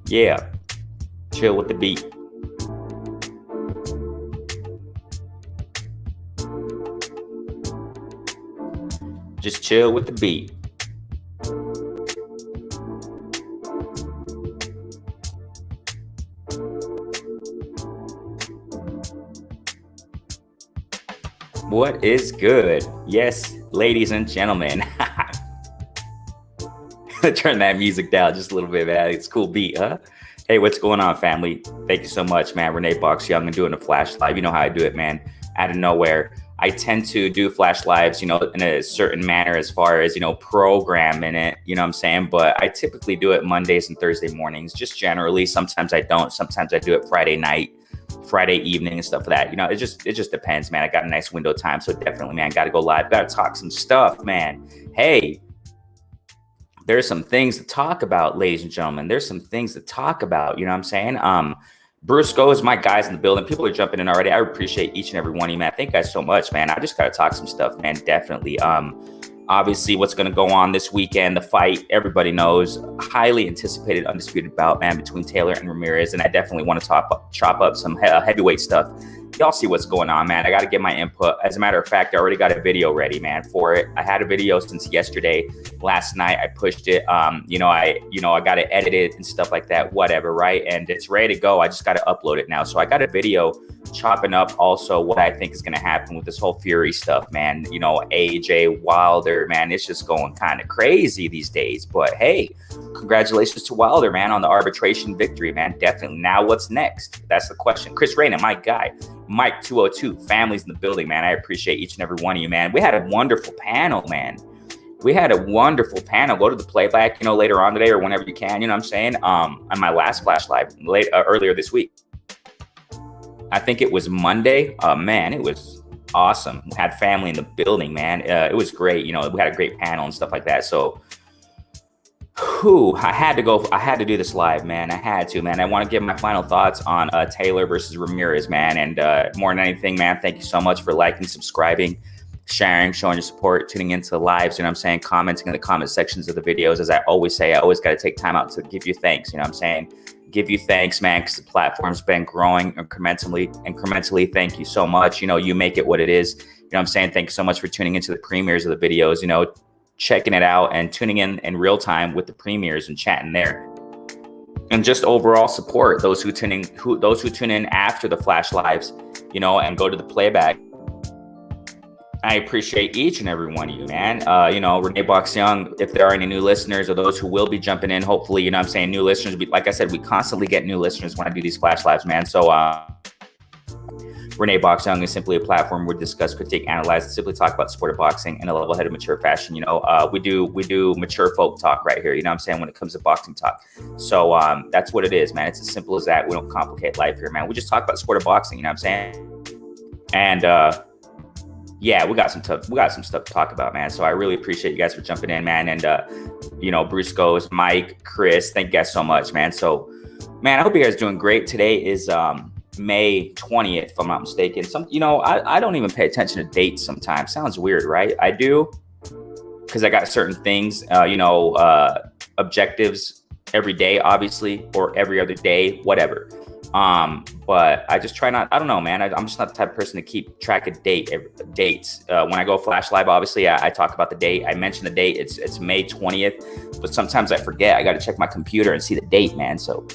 Yeah, chill with the beat. Just chill with the beat. What is good? Yes, ladies and gentlemen. Turn that music down just a little bit, man. It's a cool beat, huh? Hey, what's going on, family? Thank you so much, man. Renee Box Young and doing a flash live. You know how I do it, man. Out of nowhere. I tend to do flash lives, in a certain manner as far as, programming it, you know what I'm saying? But I typically do it Mondays and Thursday mornings, just generally. Sometimes I don't. Sometimes I do it Friday night, Friday evening and stuff like that. It just depends, man. I got a nice window of time. So definitely, man, got to go live. Got to talk some stuff, man. Hey, there's some things to talk about, ladies and gentlemen. There's some things to talk about. You know what I'm saying? Bruce goes, my guys in the building. People are jumping in already. I appreciate each and every one of you, man. Thank you guys so much, man. I just got to talk some stuff, man. Definitely. Obviously, what's going to go on this weekend, the fight, everybody knows, highly anticipated undisputed bout, man, between Taylor and Ramirez. And I definitely want to chop up some heavyweight stuff. Y'all see what's going on, man. I got to get my input. As a matter of fact, I already got a video ready, man, for it. I had a video since yesterday. Last night, I pushed it. I got to edit it and stuff like that, whatever, right? And it's ready to go. I just got to upload it now. So I got a video chopping up also what I think is going to happen with this whole Fury stuff, man. AJ Wilder, man, it's just going kind of crazy these days. But hey, congratulations to Wilder, man, on the arbitration victory, man. Definitely. Now what's next? That's the question. Chris Rayna, my guy. Mike 202, families in the building, man. I appreciate each and every one of you, man. We had a wonderful panel, man. We had a wonderful panel. Go to the playback, later on today or whenever you can, you know what I'm saying? On my last flash live earlier this week. I think it was Monday. Man, it was awesome. We had family in the building, man. It was great. We had a great panel and stuff like that. So I had to do this live, man. I had to, man. I want to give my final thoughts on Taylor versus Ramirez, man. And more than anything, man, thank you so much for liking, subscribing, sharing, showing your support, tuning into the lives, you know what I'm saying, commenting in the comment sections of the videos. As I always say, I always got to take time out to give you thanks, you know what I'm saying? Give you thanks, man, because the platform's been growing incrementally. Thank you so much. You make it what it is. You know what I'm saying? Thank you so much for tuning into the premieres of the videos, checking it out and tuning in real time with the premieres and chatting there. And just overall support those who tune in after the flash lives, and go to the playback. I appreciate each and every one of you, man. Renee Box Young, if there are any new listeners or those who will be jumping in, hopefully, new listeners. Like I said, we constantly get new listeners when I do these flash lives, man. So Renee Box Young is simply a platform where we discuss, critique, analyze, and simply talk about the sport of boxing in a level-headed, mature fashion. We do mature folk talk right here, you know what I'm saying, when it comes to boxing talk. So that's what it is, man. It's as simple as that. We don't complicate life here, man. We just talk about the sport of boxing, you know what I'm saying? And yeah, we got some stuff to talk about, man. So I really appreciate you guys for jumping in, man. And Bruce goes, Mike, Chris, thank you guys so much, man. So, man, I hope you guys are doing great. Today is May 20th, if I'm not mistaken. I don't even pay attention to dates sometimes. Sounds weird, right? I do, because I got certain things, objectives every day, obviously, or every other day, whatever. But I just try not, I don't know, man. I'm just not the type of person to keep track of dates. When I go flash live, obviously I talk about the date. I mention the date. It's May 20th, but sometimes I forget. I got to check my computer and see the date, man. So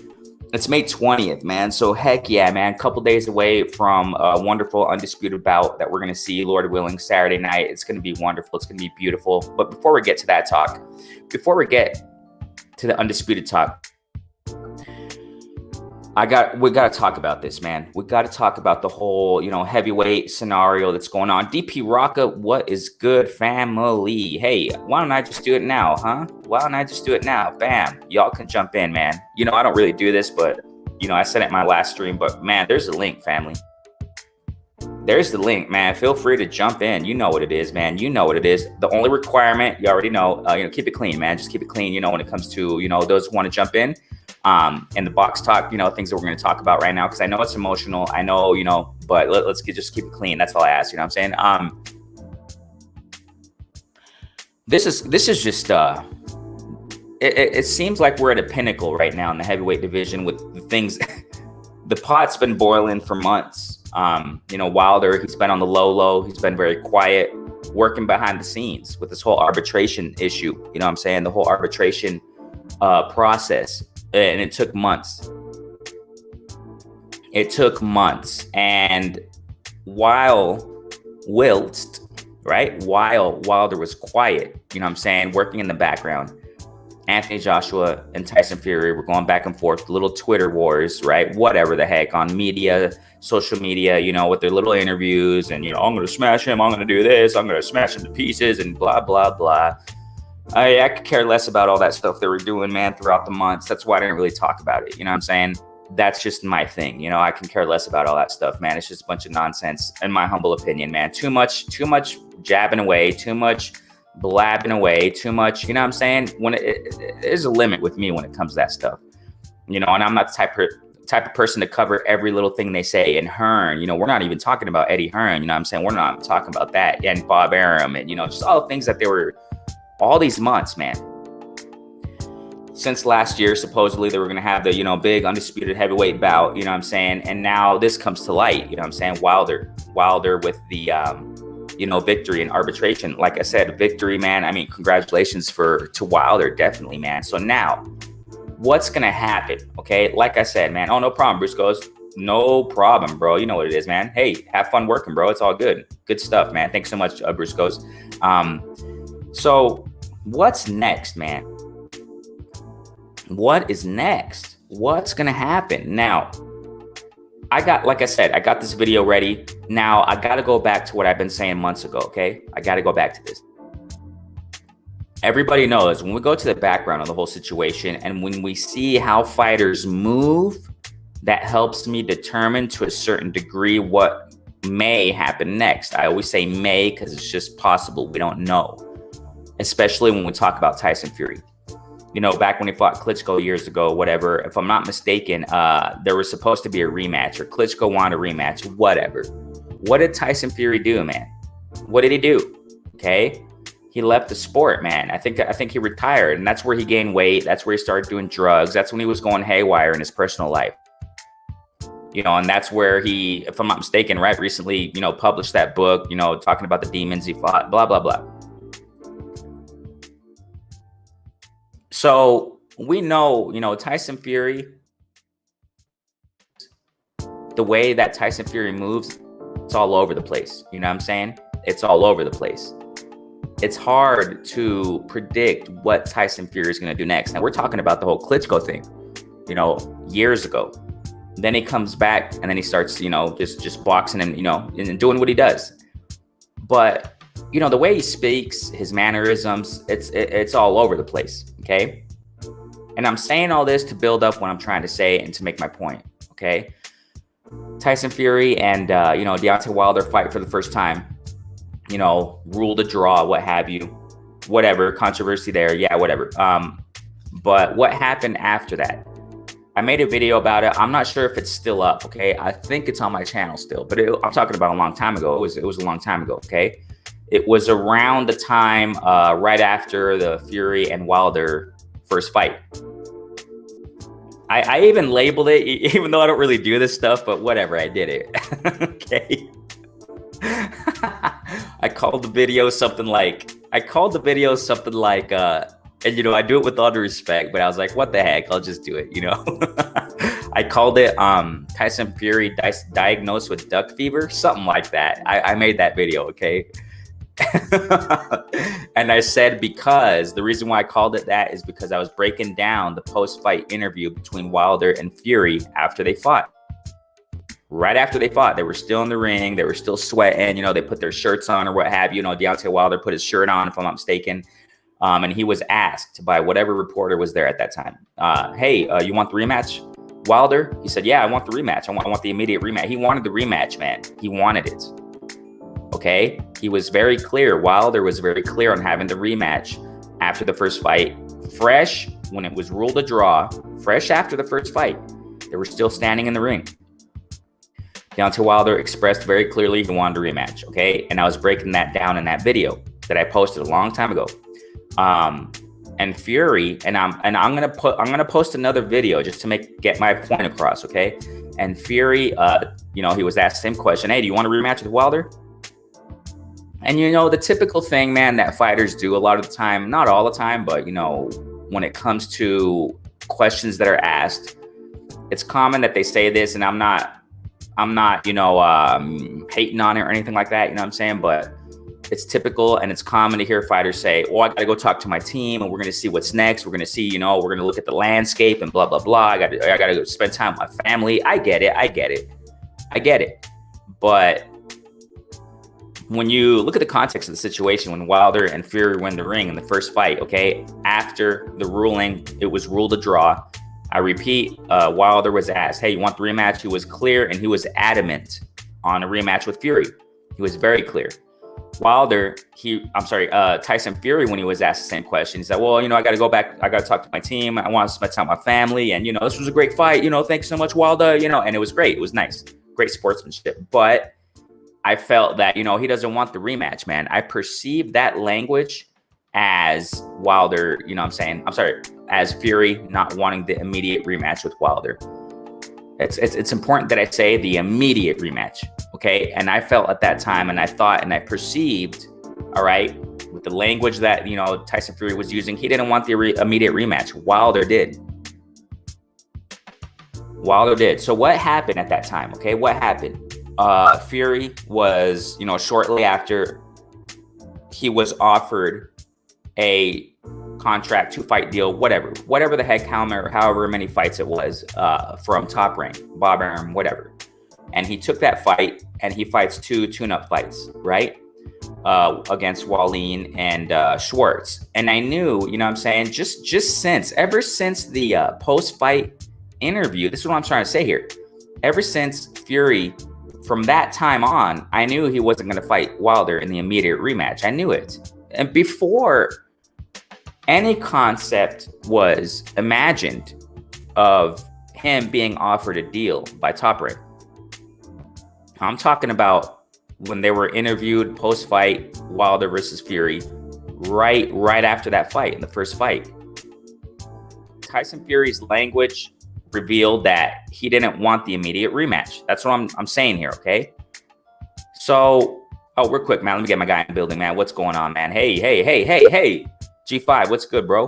it's May 20th, man. So heck yeah, man. A couple days away from a wonderful undisputed bout that we're going to see, Lord willing, Saturday night. It's going to be wonderful. It's going to be beautiful. But before we get to that talk, before we get to the undisputed talk, we got to talk about this, man. We got to talk about the whole, heavyweight scenario that's going on. DP Rocka, what is good, family? Hey, why don't I just do it now, huh? Why don't I just do it now? Bam. Y'all can jump in, man. I don't really do this, but, I said it in my last stream, but, man, there's the link, family. There's the link, man. Feel free to jump in. You know what it is, man. You know what it is. The only requirement, you already know, keep it clean, man. Just keep it clean, when it comes to, those who want to jump in. And the box talk, things that we're going to talk about right now, because I know it's emotional. I know, but let's just keep it clean. That's all I ask. You know what I'm saying? This is just it seems like we're at a pinnacle right now in the heavyweight division with the things. The pot's been boiling for months. Wilder, he's been on the low. He's been very quiet, working behind the scenes with this whole arbitration issue. You know what I'm saying? The whole arbitration process. And it took months. And while Wilder was quiet, you know what I'm saying, working in the background, Anthony Joshua and Tyson Fury were going back and forth, little Twitter wars, right? Whatever the heck, on media, social media, with their little interviews and, I'm going to smash him. I'm going to do this. I'm going to smash him to pieces and blah, blah, blah. I could care less about all that stuff they were doing, man, throughout the months. That's why I didn't really talk about it. You know what I'm saying? That's just my thing. I can care less about all that stuff, man. It's just a bunch of nonsense, in my humble opinion, man. Too much jabbing away, too much blabbing away, too much, you know what I'm saying? When there's a limit with me when it comes to that stuff, and I'm not the type of person to cover every little thing they say. And Hearn, we're not even talking about Eddie Hearn, you know what I'm saying? We're not talking about that. And Bob Arum, and, just all the things that they were all these months, man. Since last year, supposedly they were going to have the, big undisputed heavyweight bout, you know what I'm saying? And now this comes to light, you know what I'm saying? Wilder with the, victory in arbitration. Like I said, victory, man. I mean, congratulations to Wilder, definitely, man. So now, what's going to happen? Okay, like I said, man. Oh, no problem, Bruce goes. No problem, bro. You know what it is, man. Hey, have fun working, bro. It's all good. Good stuff, man. Thanks so much, Bruce goes. So what's next, man? What is next? What's going to happen? Now, like I said, I got this video ready. Now, I got to go back to what I've been saying months ago, okay? I got to go back to this. Everybody knows when we go to the background of the whole situation and when we see how fighters move, that helps me determine to a certain degree what may happen next. I always say may because it's just possible. We don't know, especially when we talk about Tyson Fury. Back when he fought Klitschko years ago, whatever, if I'm not mistaken, there was supposed to be a rematch, or Klitschko wanted a rematch, whatever. What did Tyson Fury do, man? What did he do? Okay. He left the sport, man. I think he retired, and that's where he gained weight. That's where he started doing drugs. That's when he was going haywire in his personal life. And that's where he, if I'm not mistaken, right, recently, published that book, talking about the demons he fought, blah, blah, blah. So we know, Tyson Fury, the way that Tyson Fury moves, it's all over the place. You know what I'm saying? It's all over the place. It's hard to predict what Tyson Fury is going to do next. Now, we're talking about the whole Klitschko thing, years ago. Then he comes back and then he starts, just boxing and, and doing what he does. But the way he speaks, his mannerisms, it's all over the place, okay? And I'm saying all this to build up what I'm trying to say and to make my point, okay? Tyson Fury and, Deontay Wilder fight for the first time, ruled a draw, what have you, whatever, controversy there, yeah, whatever. But what happened after that? I made a video about it. I'm not sure if it's still up, okay? I think it's on my channel still, but I'm talking about a long time ago. It was a long time ago, okay? It was around the time right after the Fury and Wilder first fight. I even labeled it, even though I don't really do this stuff, but whatever, I did it. Okay. I called the video something like, and I do it with all due respect, but I was like, what the heck? I'll just do it, I called it Tyson Fury diagnosed with duck fever, something like that. I made that video, okay? And I said, because the reason why I called it that is because I was breaking down the post-fight interview between Wilder and Fury after they fought. Right after they fought, they were still in the ring. They were still sweating. They put their shirts on or what have you. Deontay Wilder put his shirt on, if I'm not mistaken. And he was asked by whatever reporter was there at that time, hey, you want the rematch, Wilder? He said, yeah, I want the rematch. I want the immediate rematch. He wanted the rematch, man. He wanted it. Okay. He was very clear. Wilder was very clear on having the rematch after the first fight. Fresh, when it was ruled a draw, fresh after the first fight. They were still standing in the ring. Deontay Wilder expressed very clearly he wanted a rematch, okay? And I was breaking that down in that video that I posted a long time ago. And Fury, and I'm gonna post another video just to get my point across, okay? And Fury, you know, he was asked the same question. Hey, do you want a rematch with Wilder? And you know, the typical thing, man, that fighters do a lot of the time, not all the time, but you know, when it comes to questions that are asked, it's common that they say this, and I'm not, you know, hating on it or anything like that, you know what I'm saying? But it's typical and it's common to hear fighters say, oh, I got to go talk to my team and we're going to see what's next. We're going to see, you know, we're going to look at the landscape and blah, blah, blah. I got to go spend time with my family. I get it. But when you look at the context of the situation, when Wilder and Fury were in the ring in the first fight, okay, after the ruling, it was ruled a draw. I repeat, Wilder was asked, hey, you want the rematch? He was clear and he was adamant on a rematch with Fury. He was very clear. Tyson Fury, when he was asked the same question, he said, well, you know, I got to go back. I got to talk to my team. I want to spend time with my family. And, you know, this was a great fight. You know, thanks so much, Wilder, you know, and it was great. It was nice. Great sportsmanship. But I felt that, you know, he doesn't want the rematch, man. I perceived that language as Wilder, you know what I'm saying? As Fury not wanting the immediate rematch with Wilder. It's important that I say the immediate rematch, okay? And I felt at that time, and I thought, and I perceived, all right, with the language that, you know, Tyson Fury was using, he didn't want the immediate rematch. Wilder did. So what happened at that time, okay? What happened? Fury was, you know, shortly after, he was offered a contract, 2-fight deal, whatever the heck, however many fights it was, from Top Rank, Bob Arum, whatever. And he took that fight and he fights 2 tune-up fights, right? Against Wallin and Schwartz. And I knew, you know what I'm saying, ever since the post-fight interview, this is what I'm trying to say here. Ever since Fury, from that time on, I knew he wasn't going to fight Wilder in the immediate rematch. I knew it. And before any concept was imagined of him being offered a deal by Top Rank, I'm talking about when they were interviewed post-fight, Wilder versus Fury, right after that fight, in the first fight. Tyson Fury's language revealed that he didn't want the immediate rematch. That's what I'm saying here, okay? So, real quick, man, let me get my guy in the building, man. What's going on, man? Hey. G5, what's good, bro?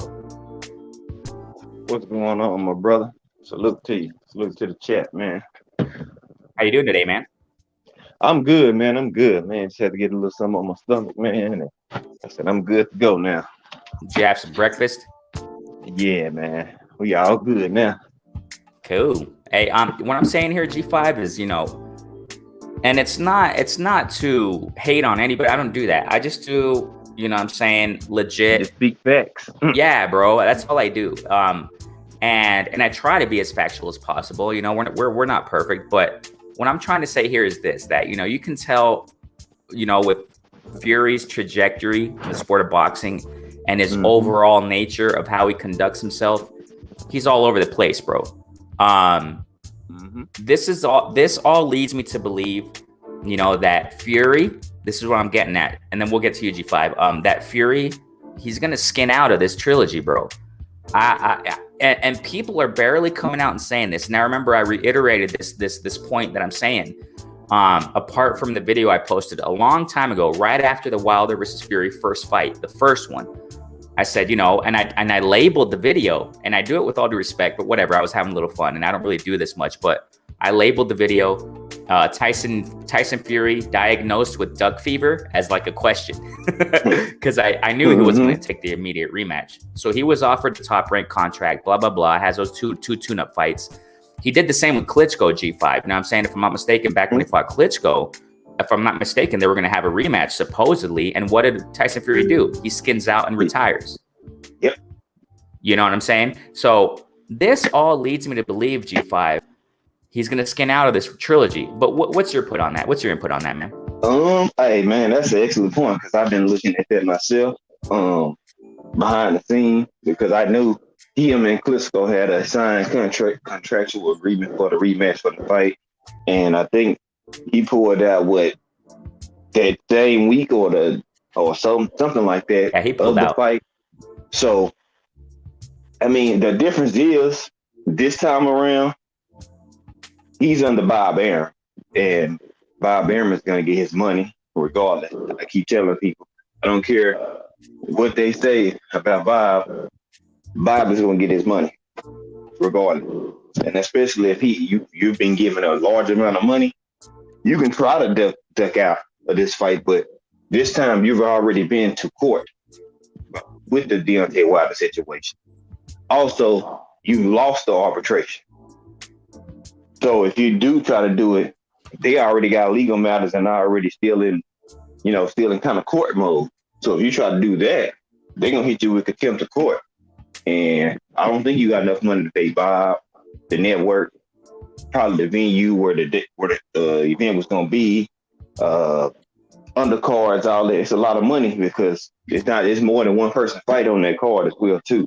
What's going on, my brother? Salute to you. Salute to the chat, man. How you doing today, man? I'm good, man. Just had to get a little something on my stomach, man. And I said, I'm good to go now. Did you have some breakfast? Yeah, man. We all good now. Cool. Hey, what I'm saying here, G5, is, you know, and it's not to hate on anybody. I don't do that. I just do, you know what I'm saying, legit. Just speak facts. Yeah, bro. That's all I do. And I try to be as factual as possible. You know, we're not perfect, but what I'm trying to say here is this, that, you know, you can tell, you know, with Fury's trajectory in the sport of boxing and his overall nature of how he conducts himself, he's all over the place, bro. This all leads me to believe, you know, that Fury, this is what I'm getting at, and then we'll get to UG5. That Fury, he's gonna skin out of this trilogy, bro. And people are barely coming out and saying this. Now, remember, I reiterated this point that I'm saying. Apart from the video I posted a long time ago, right after the Wilder versus Fury first fight, the first one, I said, you know, and I labeled the video, and I do it with all due respect, but whatever. I was having a little fun, and I don't really do this much, but I labeled the video Tyson Fury diagnosed with duck fever as like a question, because I knew he wasn't going to take the immediate rematch. So he was offered the Top Rank contract, blah, blah, blah, has those two tune-up fights. He did the same with Klitschko, G5. You know what I'm saying? If I'm not mistaken, back when he fought Klitschko, if I'm not mistaken, they were going to have a rematch, supposedly. And what did Tyson Fury do? He skins out and retires. Yep. You know what I'm saying? So this all leads me to believe, G5, he's going to skin out of this trilogy. But what's your input on that? What's your input on that, man? Hey, man, that's an excellent point, because I've been looking at that myself, behind the scenes, because I knew him and Klitschko had a signed contractual agreement for the rematch for the fight, and I think he pulled out that same week or something like that. Yeah, he pulled of the out. fight. So, I mean, the difference is this time around, he's under Bob Arum, and Bob Arum is going to get his money regardless. I keep telling people, I don't care what they say about Bob. Bob is going to get his money regardless, and especially if you've been given a large amount of money, you can try to duck out of this fight, but this time you've already been to court with the Deontay Wilder situation. Also, you lost the arbitration. So if you do try to do it, they already got legal matters and are already still in kind of court mode. So if you try to do that, they're gonna hit you with contempt of court. And I don't think you got enough money to pay Bob, the network, probably the venue where the event was gonna be, undercards, all that. It's a lot of money because it's more than one person fight on that card as well too.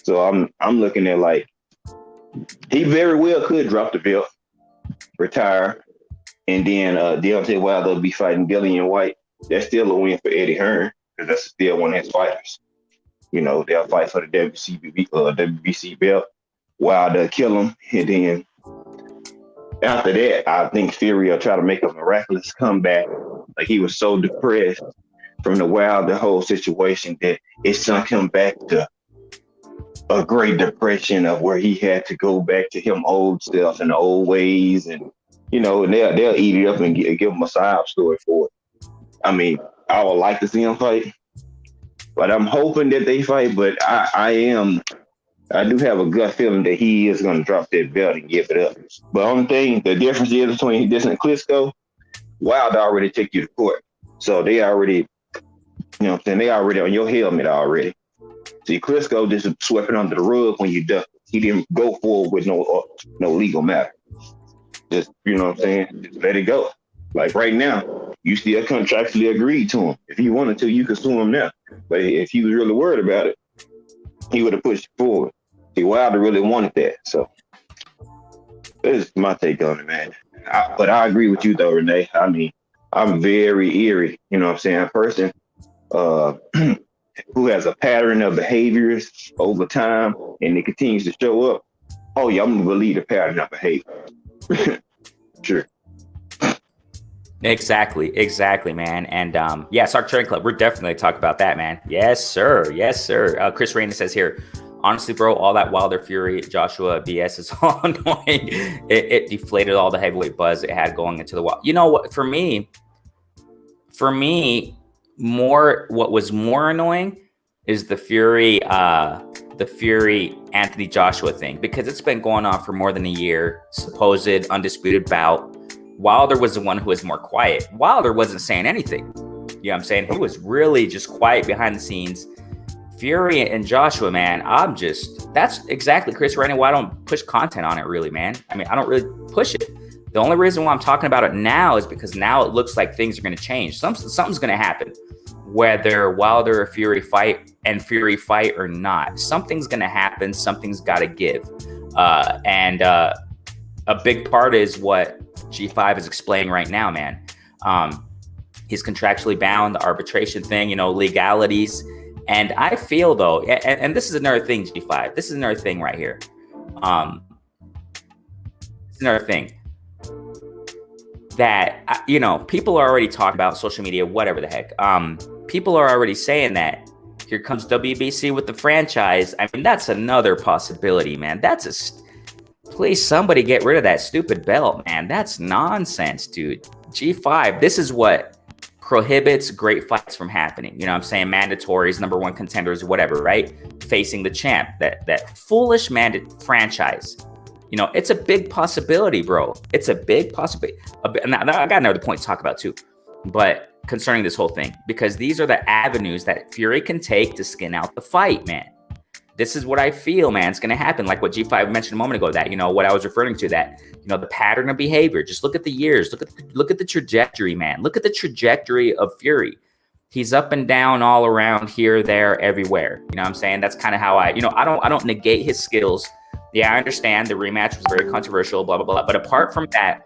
So I'm looking at like he very well could drop the belt, retire, and then Deontay Wilder will be fighting Dillian White. That's still a win for Eddie Hearn because that's still one of his fighters. You know, they'll fight for the WBC belt. Wilder kill him, and then after that, I think Fury will try to make a miraculous comeback. Like he was so depressed from the Wilder whole situation that it sunk him back to a great depression of where he had to go back to him old self and the old ways, and and they'll eat it up and give him a side story for it. I mean, I would like to see him fight, but I'm hoping that they fight. But I do have a gut feeling that he is going to drop that belt and give it up. But only thing, the difference is between this and Klitschko, Wilder already take you to court, so they already, they already on your helmet already. See, Klitschko just swept it under the rug when you ducked. He didn't go forward with no legal matter. Just, just let it go. Like right now, you still contractually agreed to him. If you wanted to, you could sue him now. But if he was really worried about it, he would have pushed forward. See, Wilder really wanted that. So this is my take on it, man. But I agree with you though, Renee. I mean, I'm very eerie, a person who has a pattern of behaviors over time and it continues to show up. Oh yeah, I'm gonna believe the pattern of behavior. Sure. Exactly, man. And Sark Training Club, we're definitely talking about that, man. Yes, sir. Chris Raina says here, honestly, bro, all that Wilder Fury Joshua BS is all annoying. It deflated all the heavyweight buzz it had going into the wild. You know what? For me, what was more annoying is the Fury Anthony Joshua thing, because it's been going on for more than a year. Supposed undisputed bout. Wilder was the one who was more quiet. Wilder wasn't saying anything. You know what I'm saying? He was really just quiet behind the scenes. Fury and Joshua, man, that's exactly, Chris, right now why I don't push content on it really, man. I mean, I don't really push it. The only reason why I'm talking about it now is because now it looks like things are going to change. Something's going to happen, whether Wilder or Fury fight or not. Something's going to happen. Something's got to give. And a big part is what G5 is explaining right now, man. He's contractually bound, the arbitration thing, legalities. And I feel though, and this is another thing, G5, this is another thing right here. It's another thing that, people are already talking about social media, whatever the heck. People are already saying that here comes WBC with the franchise. I mean, that's another possibility, man. Please, somebody get rid of that stupid belt, man. That's nonsense, dude. G5, this is what prohibits great fights from happening. You know what I'm saying? Mandatories, number one contenders, whatever, right? Facing the champ, that foolish franchise. It's a big possibility, bro. It's a big possibility. And I got another point to talk about too, but concerning this whole thing, because these are the avenues that Fury can take to skin out the fight, man. This is what I feel, man. It's going to happen. Like what G5 mentioned a moment ago, that, what I was referring to, that, the pattern of behavior. Just look at the years. Look at the trajectory, man. Look at the trajectory of Fury. He's up and down all around here, there, everywhere. You know what I'm saying? That's kind of how I don't negate his skills. Yeah, I understand the rematch was very controversial, blah, blah, blah. But apart from that,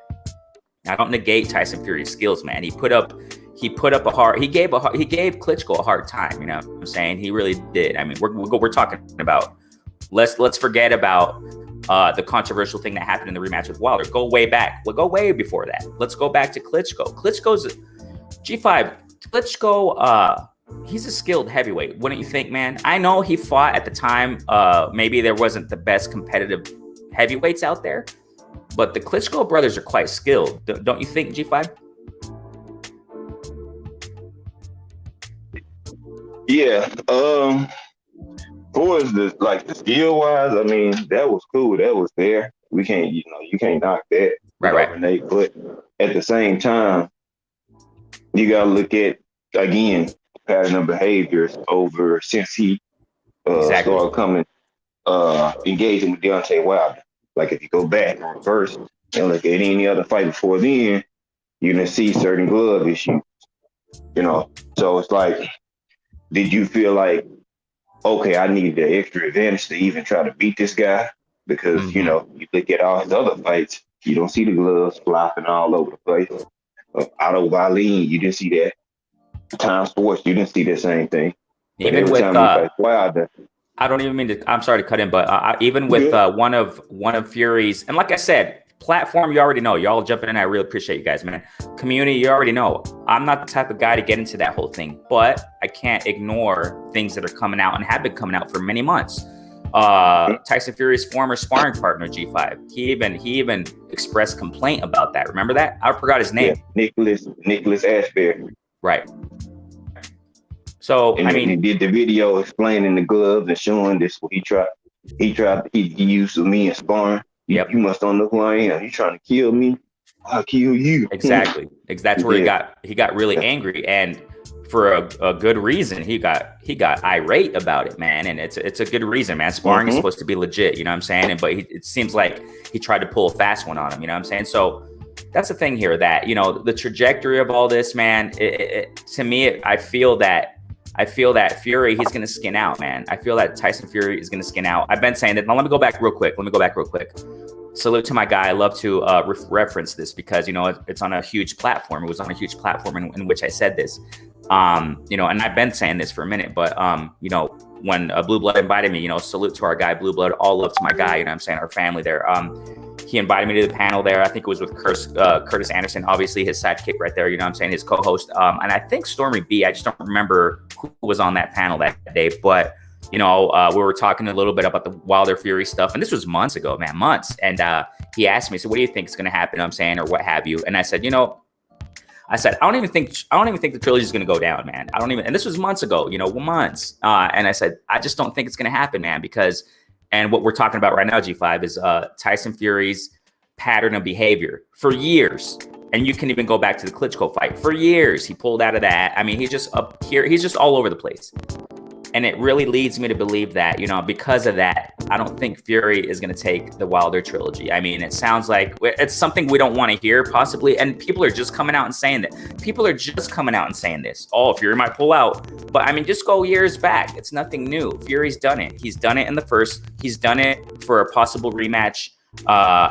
I don't negate Tyson Fury's skills, man. He gave Klitschko a hard time, you know what I'm saying? He really did. I mean, we're talking about, let's forget about the controversial thing that happened in the rematch with Wilder. Go way back. We'll go way before that. Let's go back to Klitschko. Klitschko's G5. Klitschko, he's a skilled heavyweight, wouldn't you think, man? I know he fought at the time. Maybe there wasn't the best competitive heavyweights out there, but the Klitschko brothers are quite skilled. Don't you think, G5? Yeah. For the skill wise, I mean, that was cool. That was there. We can't, you can't knock that. Right. Renee, but at the same time, you gotta look at, again, pattern of behaviors over since he started coming engaging with Deontay Wilder. Like if you go back on first and look at any other fight before then, you're gonna see certain glove issues. So it's like, did you feel like, okay, I need the extra advantage to even try to beat this guy? Because you look at all his other fights, you don't see the gloves flopping all over the place. Otto Wallin, you didn't see that. Tom Sports, you didn't see the same thing. Even with Wilder, I don't even mean to. I'm sorry to cut in, but even with one of Fury's, and like I said, platform, you already know. Y'all jumping in. I really appreciate you guys, man. Community, you already know. I'm not the type of guy to get into that whole thing, but I can't ignore things that are coming out and have been coming out for many months. Tyson Fury's former sparring partner, G5. He even expressed complaint about that. Remember that? I forgot his name. Yeah, Nicholas Ashbury. Right. So he did the video explaining the gloves and showing this. What he used with me in sparring. Yep. You must don't know who I am. You trying to kill me? I'll kill you. Exactly. That's where he got really angry, and for a good reason. He got irate about it, man. And it's a good reason, man. Sparring is supposed to be legit, you know what I'm saying? But it seems like he tried to pull a fast one on him, you know what I'm saying? So that's the thing here, that, the trajectory of all this, man, to me, I feel that Fury, he's going to skin out, man. I feel that Tyson Fury is going to skin out. I've been saying that. Now, let me go back real quick. Salute to my guy. I love to reference this because, it's on a huge platform. It was on a huge platform in which I said this. And I've been saying this for a minute, but, when Blue Blood invited me, salute to our guy, Blue Blood, all love to my guy, you know what I'm saying, our family there. He invited me to the panel there. I think it was with Curtis Anderson, obviously his sidekick right there, you know what I'm saying, his co-host. And I think Stormy B, I just don't remember who was on that panel that day, but, we were talking a little bit about the Wilder Fury stuff. And this was months ago, man, months. And he asked me, so what do you think is going to happen? I'm saying, or what have you? And I said, I don't even think the trilogy is going to go down, man. And this was months ago, months. And I said, I just don't think it's going to happen, man, because, and what we're talking about right now, G5, is Tyson Fury's pattern of behavior for years. And you can even go back to the Klitschko fight. For years, he pulled out of that. I mean, he's just up here. He's just all over the place. And it really leads me to believe that, because of that, I don't think Fury is going to take the Wilder trilogy. I mean, it sounds like it's something we don't want to hear, possibly. And people are just coming out and saying that. People are just coming out and saying this. Oh, Fury might pull out. But I mean, just go years back. It's nothing new. Fury's done it. He's done it in the first. He's done it for a possible rematch.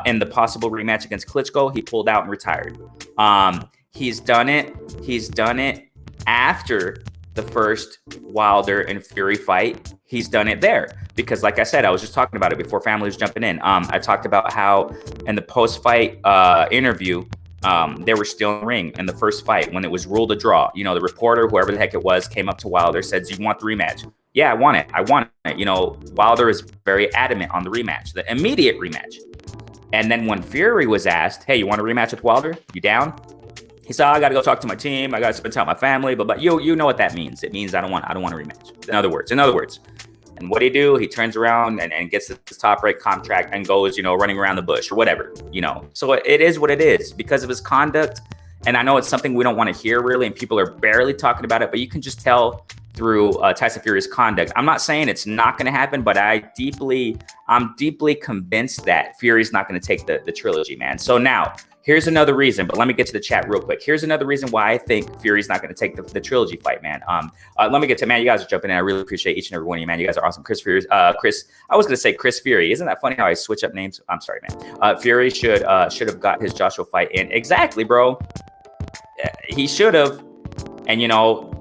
In the possible rematch against Klitschko, he pulled out and retired. He's done it after the first Wilder and Fury fight. He's done it there because, like I said, I was just talking about it before family was jumping in. I talked about how in the post-fight interview, they were still in the ring in the first fight when it was ruled a draw. The reporter, whoever the heck it was, came up to Wilder, said, "Do you want the rematch?" "Yeah, I want it. Wilder is very adamant on the rematch, the immediate rematch. And then when Fury was asked, "Hey, you want a rematch with Wilder? You down?" He said, "I got to go talk to my team. I got to spend time with my family." But you know what that means. It means I don't want a rematch. In other words. And what do? He turns around and gets this top rate contract and goes, running around the bush or whatever, So it is what it is because of his conduct. And I know it's something we don't want to hear really, and people are barely talking about it, but you can just tell through Tyson Fury's conduct. I'm not saying it's not going to happen, but I'm deeply convinced that Fury's not going to take the trilogy, man. So now, Here's another reason, but let me get to the chat real quick. Here's another reason why I think Fury's not going to take the trilogy fight, man. Let me get to, man, you guys are jumping in. I really appreciate each and every one of you, man. You guys are awesome. Chris Fury, I was going to say Chris Fury. Isn't that funny how I switch up names? I'm sorry, man. Fury should have got his Joshua fight in. Exactly, bro. He should have. And,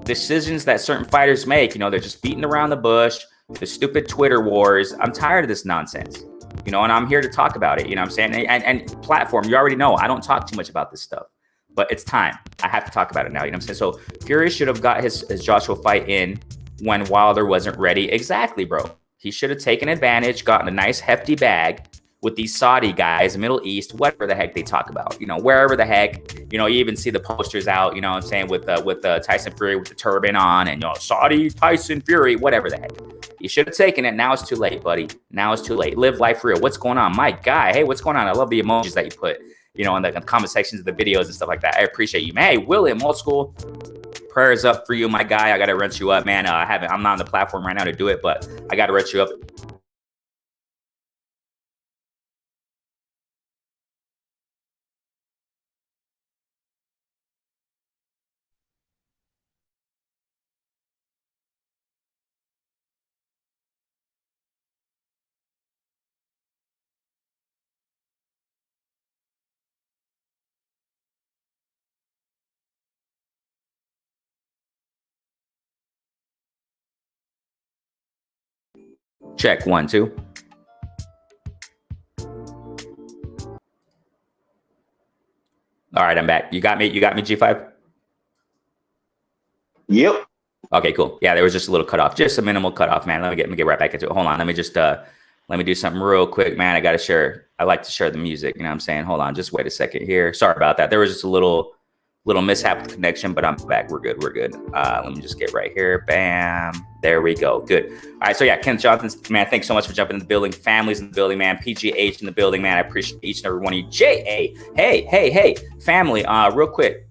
decisions that certain fighters make, they're just beating around the bush, the stupid Twitter wars. I'm tired of this nonsense, and I'm here to talk about it. You know what I'm saying? And platform, you already know I don't talk too much about this stuff, but it's time. I have to talk about it now. You know what I'm saying? So Fury should have got his Joshua fight in when Wilder wasn't ready. Exactly, bro. He should have taken advantage, gotten a nice hefty bag with these Saudi guys, Middle East, whatever the heck they talk about, wherever the heck, you even see the posters out, you know what I'm saying, with Tyson Fury with the turban on and, Saudi Tyson Fury, whatever the heck. You should have taken it. Now it's too late, buddy. Now it's too late. Live life real. What's going on? My guy. Hey, what's going on? I love the emojis that you put, in the comment sections of the videos and stuff like that. I appreciate you, man. Hey, William, old school. Prayers up for you, my guy. I got to wrench you up, man. I'm not on the platform right now to do it, but I got to wrench you up. Check 1, 2. All right, I'm back. You got me, G5? Yep. Okay, cool. Yeah, there was just a little cutoff, just a minimal cutoff, man. Let me get right back into it. Hold on. Let me just let me do something real quick, man. I like to share the music. You know what I'm saying? Hold on, just wait a second here. Sorry about that. There was just a little mishap with connection, but I'm back. We're good. Let me just get right here. Bam. There we go. Good. All right. So yeah, Kenneth Jonathan, man, thanks so much for jumping in the building. Families in the building, man. PGH in the building, man. I appreciate each and every one of you. J.A. Hey, family. Real quick.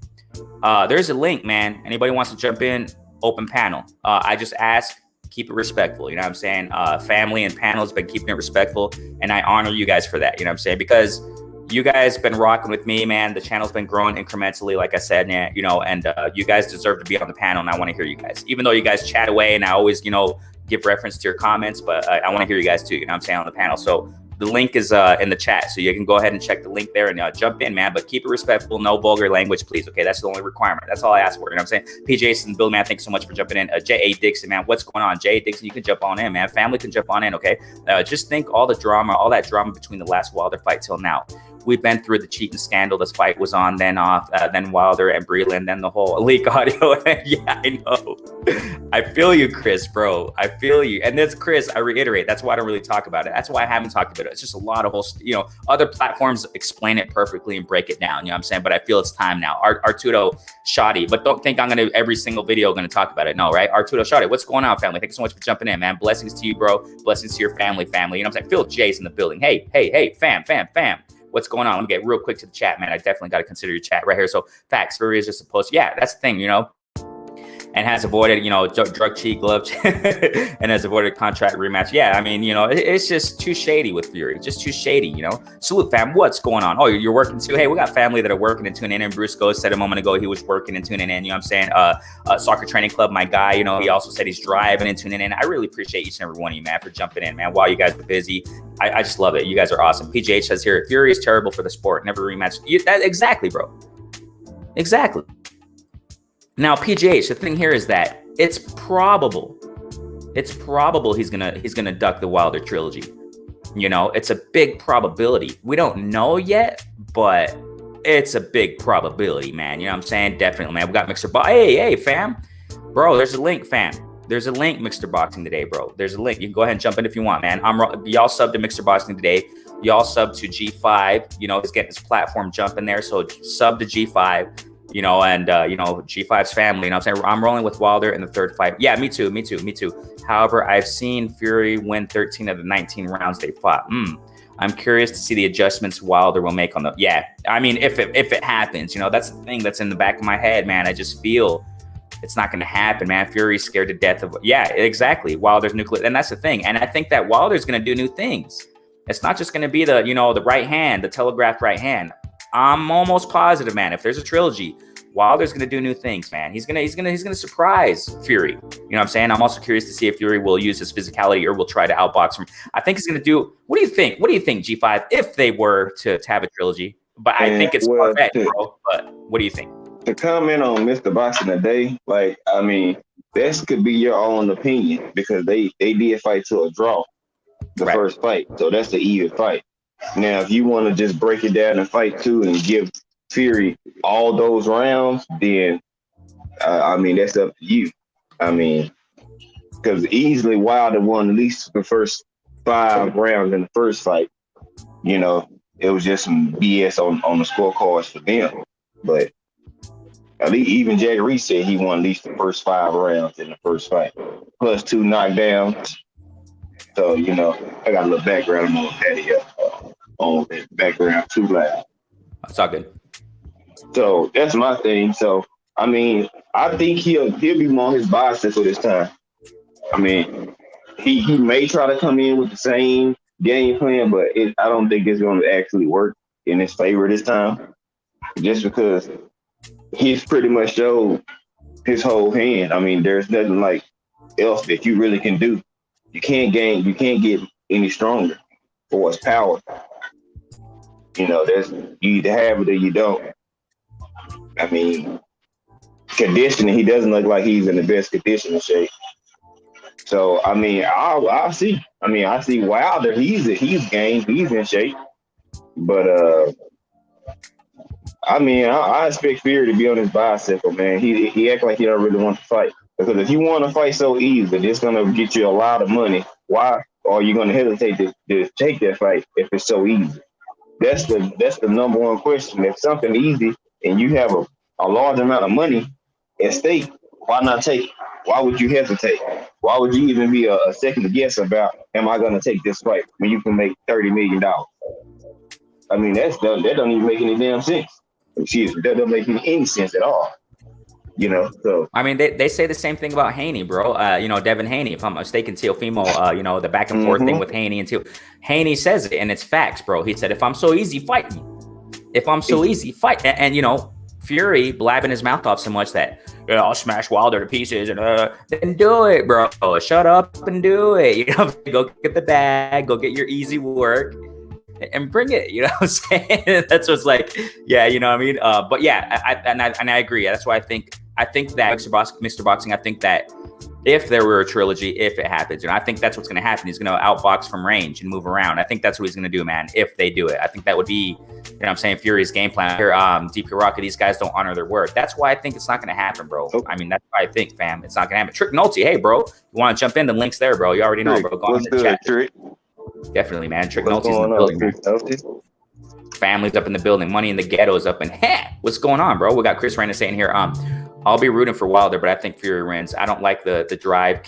There's a link, man. Anybody wants to jump in? Open panel. I just ask, keep it respectful. You know what I'm saying? Family and panels been keeping it respectful, and I honor you guys for that. You know what I'm saying? Because you guys been rocking with me, man. The channel's been growing incrementally, like I said, and you guys deserve to be on the panel, and I want to hear you guys. Even though you guys chat away, and I always, give reference to your comments, but I want to hear you guys too. You know what I'm saying, on the panel. So the link is in the chat, so you can go ahead and check the link there and jump in, man. But keep it respectful, no vulgar language, please. Okay, that's the only requirement. That's all I ask for. You know what I'm saying? PJ's in the build, man. Thanks so much for jumping in. J.A. Dixon, man. What's going on? J.A. Dixon, you can jump on in, man. Family can jump on in, okay? Just think all that drama between the last Wilder fight till now. We've been through the cheating scandal. This fight was on, then off, then Wilder and Breland, then the whole leak audio. Yeah, I know. I feel you, Chris, bro. I feel you. And that's Chris, I reiterate, that's why I don't really talk about it. That's why I haven't talked about it. It's just a lot of other platforms explain it perfectly and break it down. You know what I'm saying? But I feel it's time now. Arturo Shoddy, but don't think I'm going to, every single video, going to talk about it. No, right? Arturo Shoddy, what's going on, family? Thanks so much for jumping in, man. Blessings to you, bro. Blessings to your family. You know what I'm saying? Phil J's in the building. Hey, fam. What's going on? Let me get real quick to the chat, man. I definitely got to consider your chat right here. So facts, Fury is just a post. Yeah, that's the thing, and has avoided, drug cheat, glove, and has avoided contract rematch. Yeah, I mean, it's just too shady with Fury. Just too shady, Salute, fam. What's going on? Oh, you're working too? Hey, we got family that are working and tuning in. And Bruce Go said a moment ago he was working and tuning in. You know what I'm saying? Soccer Training Club, my guy, he also said he's driving and tuning in. I really appreciate each and every one of you, man, for jumping in, man, while you guys are busy. I just love it. You guys are awesome. PGH says here, Fury is terrible for the sport. Never rematch. Exactly, bro. Exactly. Now, PGH, the thing here is that it's probable he's gonna duck the Wilder trilogy. It's a big probability. We don't know yet, but it's a big probability, man. You know what I'm saying? Definitely, man. We got Mixer Boxing. Hey, fam. Bro, there's a link, fam. There's a link, Mixer Boxing today, bro. There's a link. You can go ahead and jump in if you want, man. Y'all sub to Mixer Boxing today. Y'all sub to G5. He's getting his platform jumping there. So sub to G5. G5's family, I'm saying? I'm rolling with Wilder in the third fight. Yeah, me too. However, I've seen Fury win 13 of the 19 rounds they fought. I'm curious to see the adjustments Wilder will make on the, yeah. I mean, if it happens, that's the thing that's in the back of my head, man. I just feel it's not going to happen, man. Fury's scared to death of, yeah, exactly. Wilder's nuclear. And that's the thing. And I think that Wilder's going to do new things. It's not just going to be the, the right hand, the telegraphed right hand. I'm almost positive, man. If there's a trilogy, Wilder's gonna do new things, man. He's gonna surprise Fury. You know what I'm saying? I'm also curious to see if Fury will use his physicality or will try to outbox him. I think he's gonna do. What do you think? What do you think, G5? If they were to have a trilogy, but I think it's far-fetched, bro. But what do you think? To comment on Mr. Boxing today, like, I mean, this could be your own opinion because they did fight to a draw the first fight, so that's the even fight. Now, if you want to just break it down and fight two and give Fury all those rounds, then I mean, that's up to you. I mean, because easily Wilder won at least the first 5 rounds in the first fight. You know, it was just some BS on the scorecards for them. But at least even Jack Reese said he won at least the first 5 rounds in the first fight, plus 2 knockdowns. So, you know, I got a little background on patio on that background too loud. That's all good. So that's my thing. So I mean, I think he'll be more on his bicycle this time. I mean, he may try to come in with the same game plan, but I don't think it's going to actually work in his favor this time. Just because he's pretty much showed his whole hand. I mean, there's nothing like else that you really can do. You can't get any stronger for his power. You know, you either have it or you don't. I mean, conditioning, he doesn't look like he's in the best conditioning shape. So, I mean, I'll see. I mean, I see Wilder. He's game. He's in shape. But, I mean, I expect Fury to be on his bicycle, man. He act like he don't really want to fight. Because if you want to fight so easy, it's going to get you a lot of money. Why are you going to hesitate to take that fight if it's so easy? That's the number one question. If something easy and you have a large amount of money at stake, why not take it? Why would you hesitate? Why would you even be a second guess about, am I going to take this fight when you can make $30 million? I mean, that don't even make any damn sense. That doesn't make any sense at all. You know, so I mean, they say the same thing about Haney, bro. You know, Devin Haney, if I'm not mistaken, Teofimo, you know, the back and forth thing with Haney and Teo. Haney says it, and it's facts, bro. He said, if I'm so easy, fight me. If I'm so easy, fight. And you know, Fury blabbing his mouth off so much that, you know, I'll smash Wilder to pieces and then do it, bro. Shut up and do it. You know, go get the bag, go get your easy work and bring it. You know what I'm saying? That's what's like, yeah, you know what I mean? But yeah, I agree. That's why I think that Mr. Boxing, I think that if there were a trilogy, if it happens, and I think that's what's going to happen. He's going to outbox from range and move around. I think that's what he's going to do, man, if they do it. I think that would be, you know what I'm saying, Fury's game plan here. DP Rocket, these guys don't honor their word. That's why I think it's not going to happen, bro. I mean, that's why I think, fam, it's not going to happen. Trick Nolte, hey, bro, you want to jump in? The link's there, bro. You already know, bro. Go on in the chat. Trick? Definitely, man. Trick Nolte's in the building. Families up in the building. Money in the ghetto's up in. What's going on, bro? We got Chris Reyna saying here, I'll be rooting for Wilder, but I think Fury wins. I don't like the dive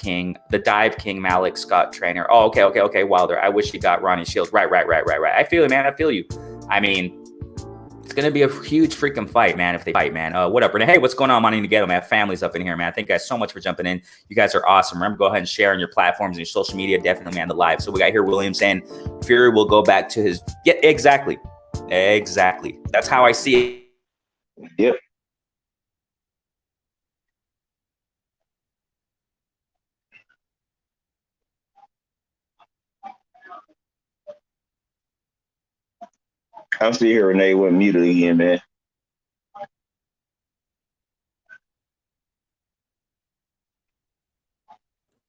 king Malik Scott trainer. Oh, okay, Wilder. I wish he got Ronnie Shields. Right. I feel you, man. I feel you. I mean, it's gonna be a huge freaking fight, man. If they fight, man. What up, Renee? Hey, what's going on, Money in the Ghetto, man? Families up in here, man. Thank you guys so much for jumping in. You guys are awesome. Remember, go ahead and share on your platforms and your social media. Definitely, man. The live. So we got here William saying Fury will go back to his. Yeah, exactly. That's how I see it. Yep. I'm still here, Renee went muted again, man.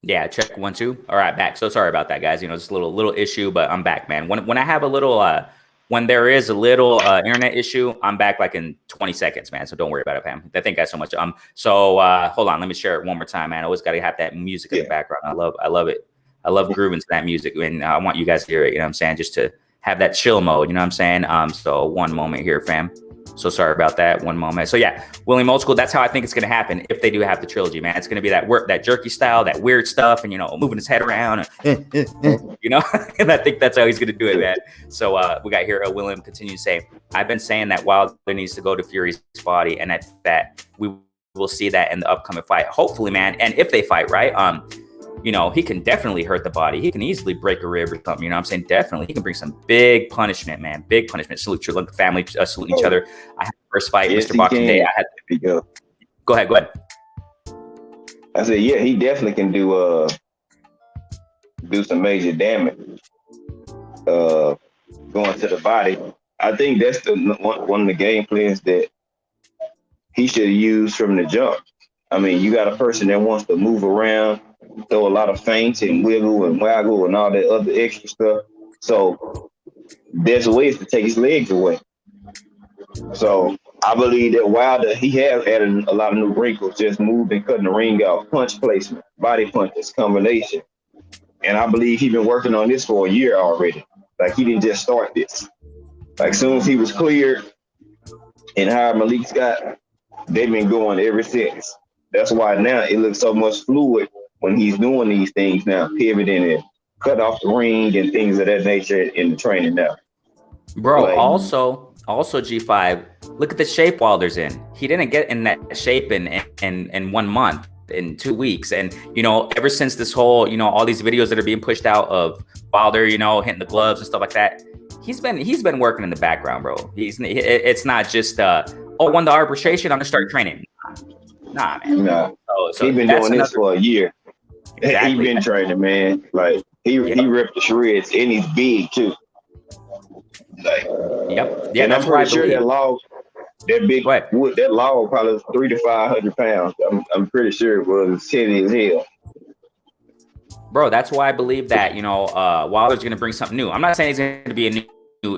Yeah, check 1 2. All right, back. So sorry about that, guys. You know, just a little issue, but I'm back, man. When I have a little when there is a little internet issue, I'm back like in 20 seconds, man. So don't worry about it, fam. Thank you guys so much. So hold on, let me share it one more time, man. I always got to have that music in the background. I love it. I love grooving to that music, and I want you guys to hear it. You know what I'm saying? Just to have that chill mode. You know what I'm saying? So one moment here, fam. So sorry about that. One moment. So yeah, William Old School. That's how I think it's gonna happen if they do have the trilogy, man. It's gonna be that jerky style, that weird stuff, and you know, moving his head around, and, you know. And I think that's how he's gonna do it, man. So we got here. William continues to say, "I've been saying that Wilder needs to go to Fury's body, and that we will see that in the upcoming fight, hopefully, man. And if they fight, right? you know, he can definitely hurt the body. He can easily break a rib or something. You know what I'm saying? Definitely. He can bring some big punishment, man. Big punishment. Salute your family, saluting each other. I had the first fight, Yes, Mr. he Boxing Day. can. I had. Go. Go ahead. Go ahead. I said, yeah, he definitely can do some major damage going to the body. I think that's one of the game plans that he should have used from the jump. I mean, you got a person that wants to move around, throw a lot of feints and wiggle and waggle and all that other extra stuff. So there's ways to take his legs away. So I believe that Wilder, he has added a lot of new wrinkles, just moving, cutting the ring out, punch placement, body punches, combination. And I believe he's been working on this for a year already. Like, he didn't just start this. Like, soon as he was cleared and hired Malik Scott, they've been going ever since. That's why now it looks so much fluid when he's doing these things now, pivoting and cut off the ring and things of that nature in the training now. Bro, like, also G5, look at the shape Wilder's in. He didn't get in that shape in 1 month, in 2 weeks. And, you know, ever since this whole, you know, all these videos that are being pushed out of Wilder, you know, hitting the gloves and stuff like that, he's been working in the background, bro. It's not just won the arbitration, I'm gonna start training. Nah, man. Nah. So he's been doing this for a year. Exactly. He's been training, man. Like, he ripped the shreds, and he's big too. Like, yep. Yeah, that's why sure that log, that big wood, that log probably was 300 to 500 pounds. I'm pretty sure it was heavy as hell. Bro, that's why I believe that, you know, Wilder's gonna bring something new. I'm not saying he's gonna be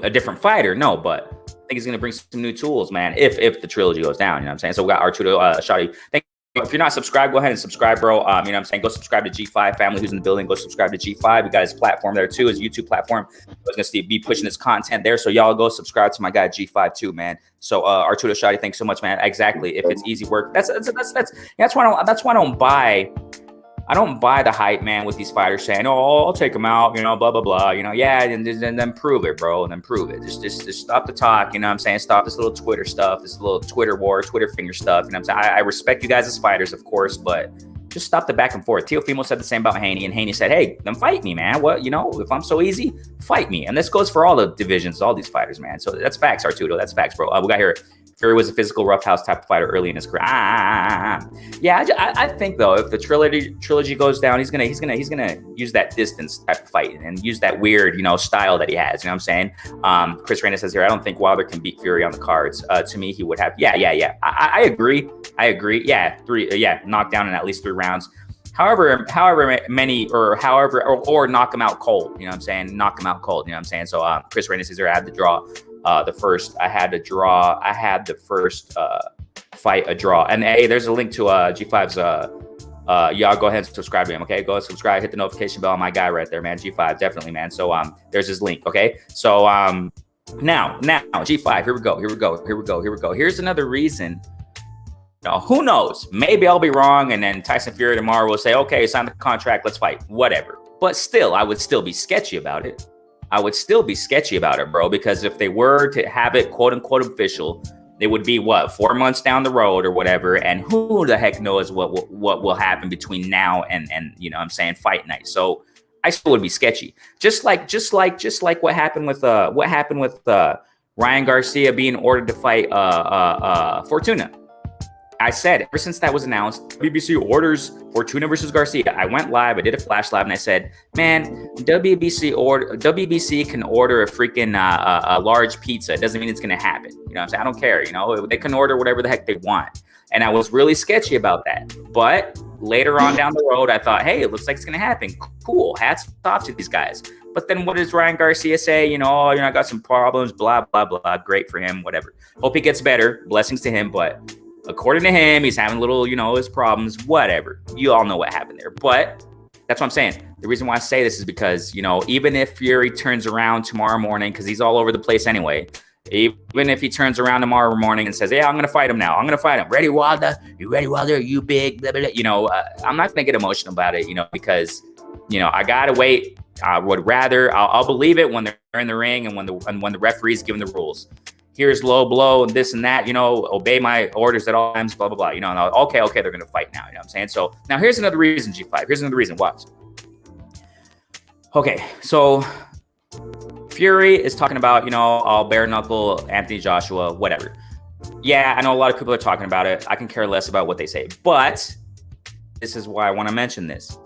a different fighter, no, but I think he's gonna bring some new tools, man. If the trilogy goes down, you know what I'm saying. So we got Arturo Shotty. Thank you. If you're not subscribed, go ahead and subscribe, bro. You know what I'm saying. Go subscribe to G5 family who's in the building. Go subscribe to G5. We got his platform there too, his YouTube platform. I was gonna be pushing his content there, so y'all go subscribe to my guy G5 too, man. So Arturo Shotty, thanks so much, man. Exactly. If it's easy work, that's why I don't buy. I don't buy the hype, man, with these fighters saying, "Oh, I'll take them out," you know, blah blah blah, you know. Yeah, and then prove it, bro. And then prove it. Just stop the talk, you know what I'm saying? Stop this little Twitter stuff, this little Twitter war, Twitter finger stuff. You know what I'm saying? I respect you guys as fighters, of course, but just stop the back and forth. Teofimo said the same about Haney, and Haney said, "Hey, then fight me, man. What, you know, if I'm so easy, fight me." And this goes for all the divisions, all these fighters, man. So that's facts, Arturo. That's facts, bro. We got here. Fury was a physical roughhouse type of fighter early in his career. Yeah, I think though, if the trilogy goes down, he's gonna use that distance type of fight and use that weird, you know, style that he has. You know what I'm saying? Chris Reyna says here, I don't think Wilder can beat Fury on the cards. To me, he would have. Yeah. I agree. Yeah, knock down in at least 3 rounds. However many, or knock him out cold. You know what I'm saying? Knock him out cold. You know what I'm saying? So Chris Reyna says here, I had to draw. I had the first fight a draw. And hey, there's a link to G5's y'all go ahead and subscribe to him, okay? Go subscribe, hit the notification bell on my guy right there, man. G5, definitely, man. So there's his link, okay? So now G5, here we go. Here's another reason. Now, who knows? Maybe I'll be wrong, and then Tyson Fury tomorrow will say, okay, sign the contract, let's fight, whatever. But still, I would still be sketchy about it. Bro, because if they were to have it quote unquote official, it would be 4 months down the road or whatever, and who the heck knows what will happen between now and you know what I'm saying, fight night. So I still would be sketchy. Just like what happened with Ryan Garcia being ordered to fight Fortuna. I said, ever since that was announced, WBC orders Fortuna versus Garcia. I went live, I did a flash live, and I said, man, WBC can order a freaking a large pizza. It doesn't mean it's going to happen. You know what I'm saying? I don't care. You know, they can order whatever the heck they want. And I was really sketchy about that. But later on down the road, I thought, hey, it looks like it's going to happen. Cool. Hats off to these guys. But then what does Ryan Garcia say? You know, I got some problems, blah, blah, blah. Great for him, whatever. Hope he gets better. Blessings to him. But according to him, he's having little, you know, his problems, whatever. You all know what happened there. But that's what I'm saying. The reason why I say this is because, you know, even if Fury turns around tomorrow morning, because he's all over the place anyway, even if he turns around tomorrow morning and says, yeah, I'm going to fight him now. I'm going to fight him. Ready, Wilder? You ready, Wilder? You big, blah, blah, blah. You know, I'm not going to get emotional about it, you know, because, you know, I got to wait. I would rather, I'll believe it when they're in the ring and when the referee's giving the rules. here's low blow and this and that, obey my orders at all times, blah, blah, blah. Okay, they're going to fight now. You know what I'm saying? So now here's another reason, G5. Here's another reason. Watch. Okay, so Fury is talking about, I'll bare knuckle Anthony Joshua, whatever. Yeah, I know a lot of people are talking about it. I can care less about what they say. But this is why I want to mention this.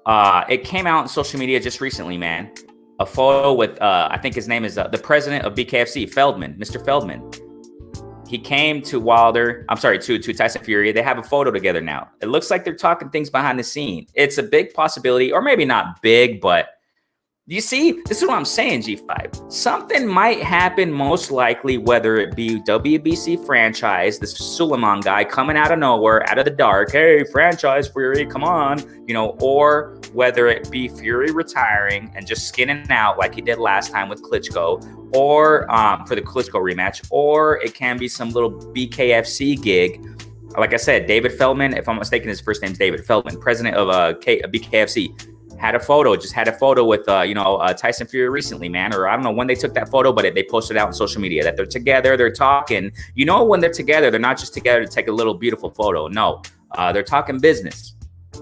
It came out on social media just recently, man. A photo with, I think his name is the president of BKFC, Feldman, Mr. Feldman. He came to to Tyson Fury. They have a photo together now. It looks like they're talking things behind the scene. It's a big possibility, or maybe not big, but you see, this is what I'm saying, G5. Something might happen, most likely, whether it be WBC franchise, this Suleiman guy coming out of nowhere, out of the dark, hey, franchise Fury, come on, or whether it be Fury retiring and just skinning out like he did last time with Klitschko, or for the Klitschko rematch, or it can be some little BKFC gig. Like I said, David Feldman, if I'm mistaken, his first name's David Feldman, president of BKFC. Had a photo with, Tyson Fury recently, man. Or I don't know when they took that photo, but they posted out on social media that they're together, they're talking. When they're together, they're not just together to take a little beautiful photo. No, they're talking business.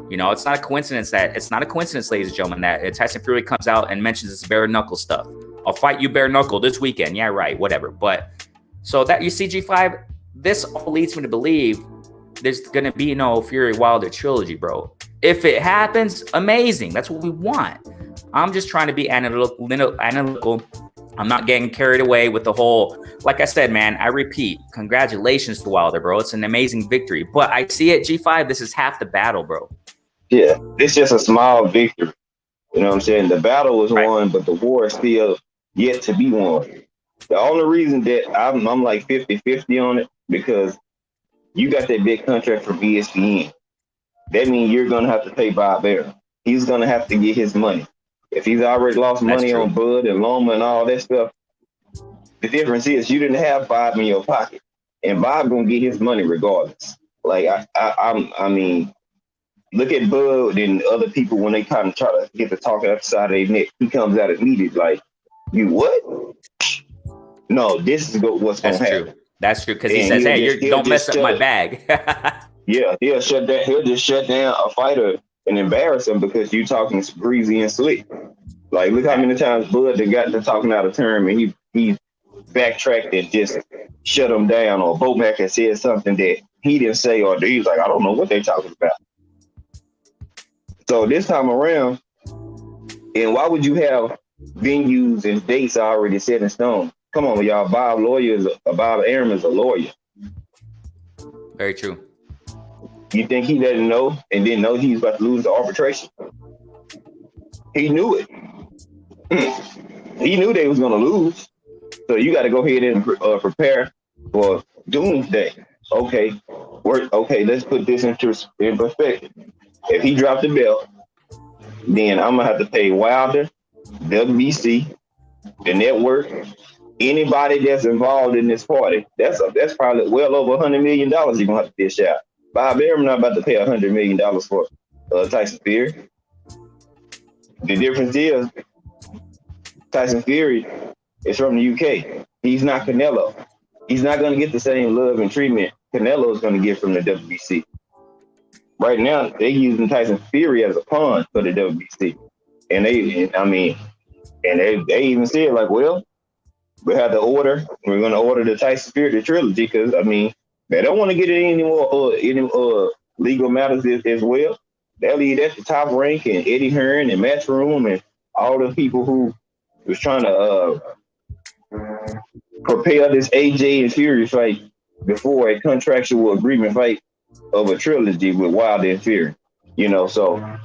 It's not a coincidence, ladies and gentlemen, that Tyson Fury comes out and mentions this bare knuckle stuff. I'll fight you bare knuckle this weekend. Yeah, right, whatever. But so that you see, G5, this all leads me to believe there's going to be no Fury Wilder trilogy, bro. If it happens, amazing. That's what we want. I'm just trying to be analytical. I'm not getting carried away with the whole, like I said, man, I repeat, congratulations to Wilder, bro. It's an amazing victory. But I see it, G5, this is half the battle, bro. Yeah, it's just a small victory. You know what I'm saying? The battle was won, but the war is still yet to be won. The only reason that I'm like 50-50 on it, because you got that big contract from ESPN. That means you're going to have to pay Bob Arum. He's going to have to get his money. If he's already lost money on Bud and Loma and all that stuff, the difference is you didn't have Bob in your pocket. And Bob going to get his money regardless. Like, I mean, look at Bud and other people when they kind of try to get the talk outside of their neck. He comes out immediately like, you what? No, this is what's going to happen. That's true, because he says, hey, don't mess up my bag. Yeah, he'll just shut down a fighter and embarrass him because you talking breezy and slick. Like, look how many times Bud got to talking out of term and he backtracked and just shut him down, or Bomac had said something that he didn't say, or he was like, I don't know what they're talking about. So this time around, and why would you have venues and dates already set in stone? Come on, y'all. Bob Arum is a lawyer. Very true. You think he didn't know and didn't know he was about to lose the arbitration? He knew it. He knew they was going to lose. So you got to go ahead and prepare for doomsday. Okay, let's put this in perspective. If he dropped the belt, then I'm going to have to pay Wilder, WBC, the network, anybody that's involved in this party. That's probably well over $100 million you're going to have to dish out. Bob Arum not about to pay $100 million for Tyson Fury. The difference is Tyson Fury is from the UK. He's not Canelo. He's not going to get the same love and treatment Canelo is going to get from the WBC. Right now, they're using Tyson Fury as a pawn for the WBC. And they even said, like, well, we have to order. We're going to order the Tyson Fury trilogy because, they don't want to get any more legal matters as well. They'll leave at the top rank, and Eddie Hearn and Matchroom and all the people who was trying to prepare this AJ and Fury fight before a contractual agreement fight of a trilogy with Wilder and Fury. So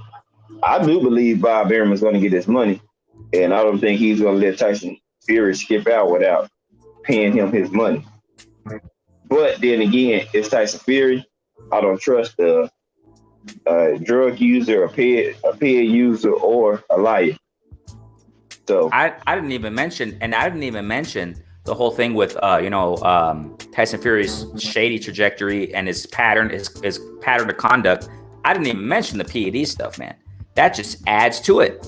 I do believe Bob Arum is going to get his money, and I don't think he's going to let Tyson Fury skip out without paying him his money. But then again, it's Tyson Fury. I don't trust a drug user, a paid user, or a liar. So I didn't even mention the whole thing with Tyson Fury's shady trajectory and his pattern of conduct. I didn't even mention the PED stuff, man. That just adds to it.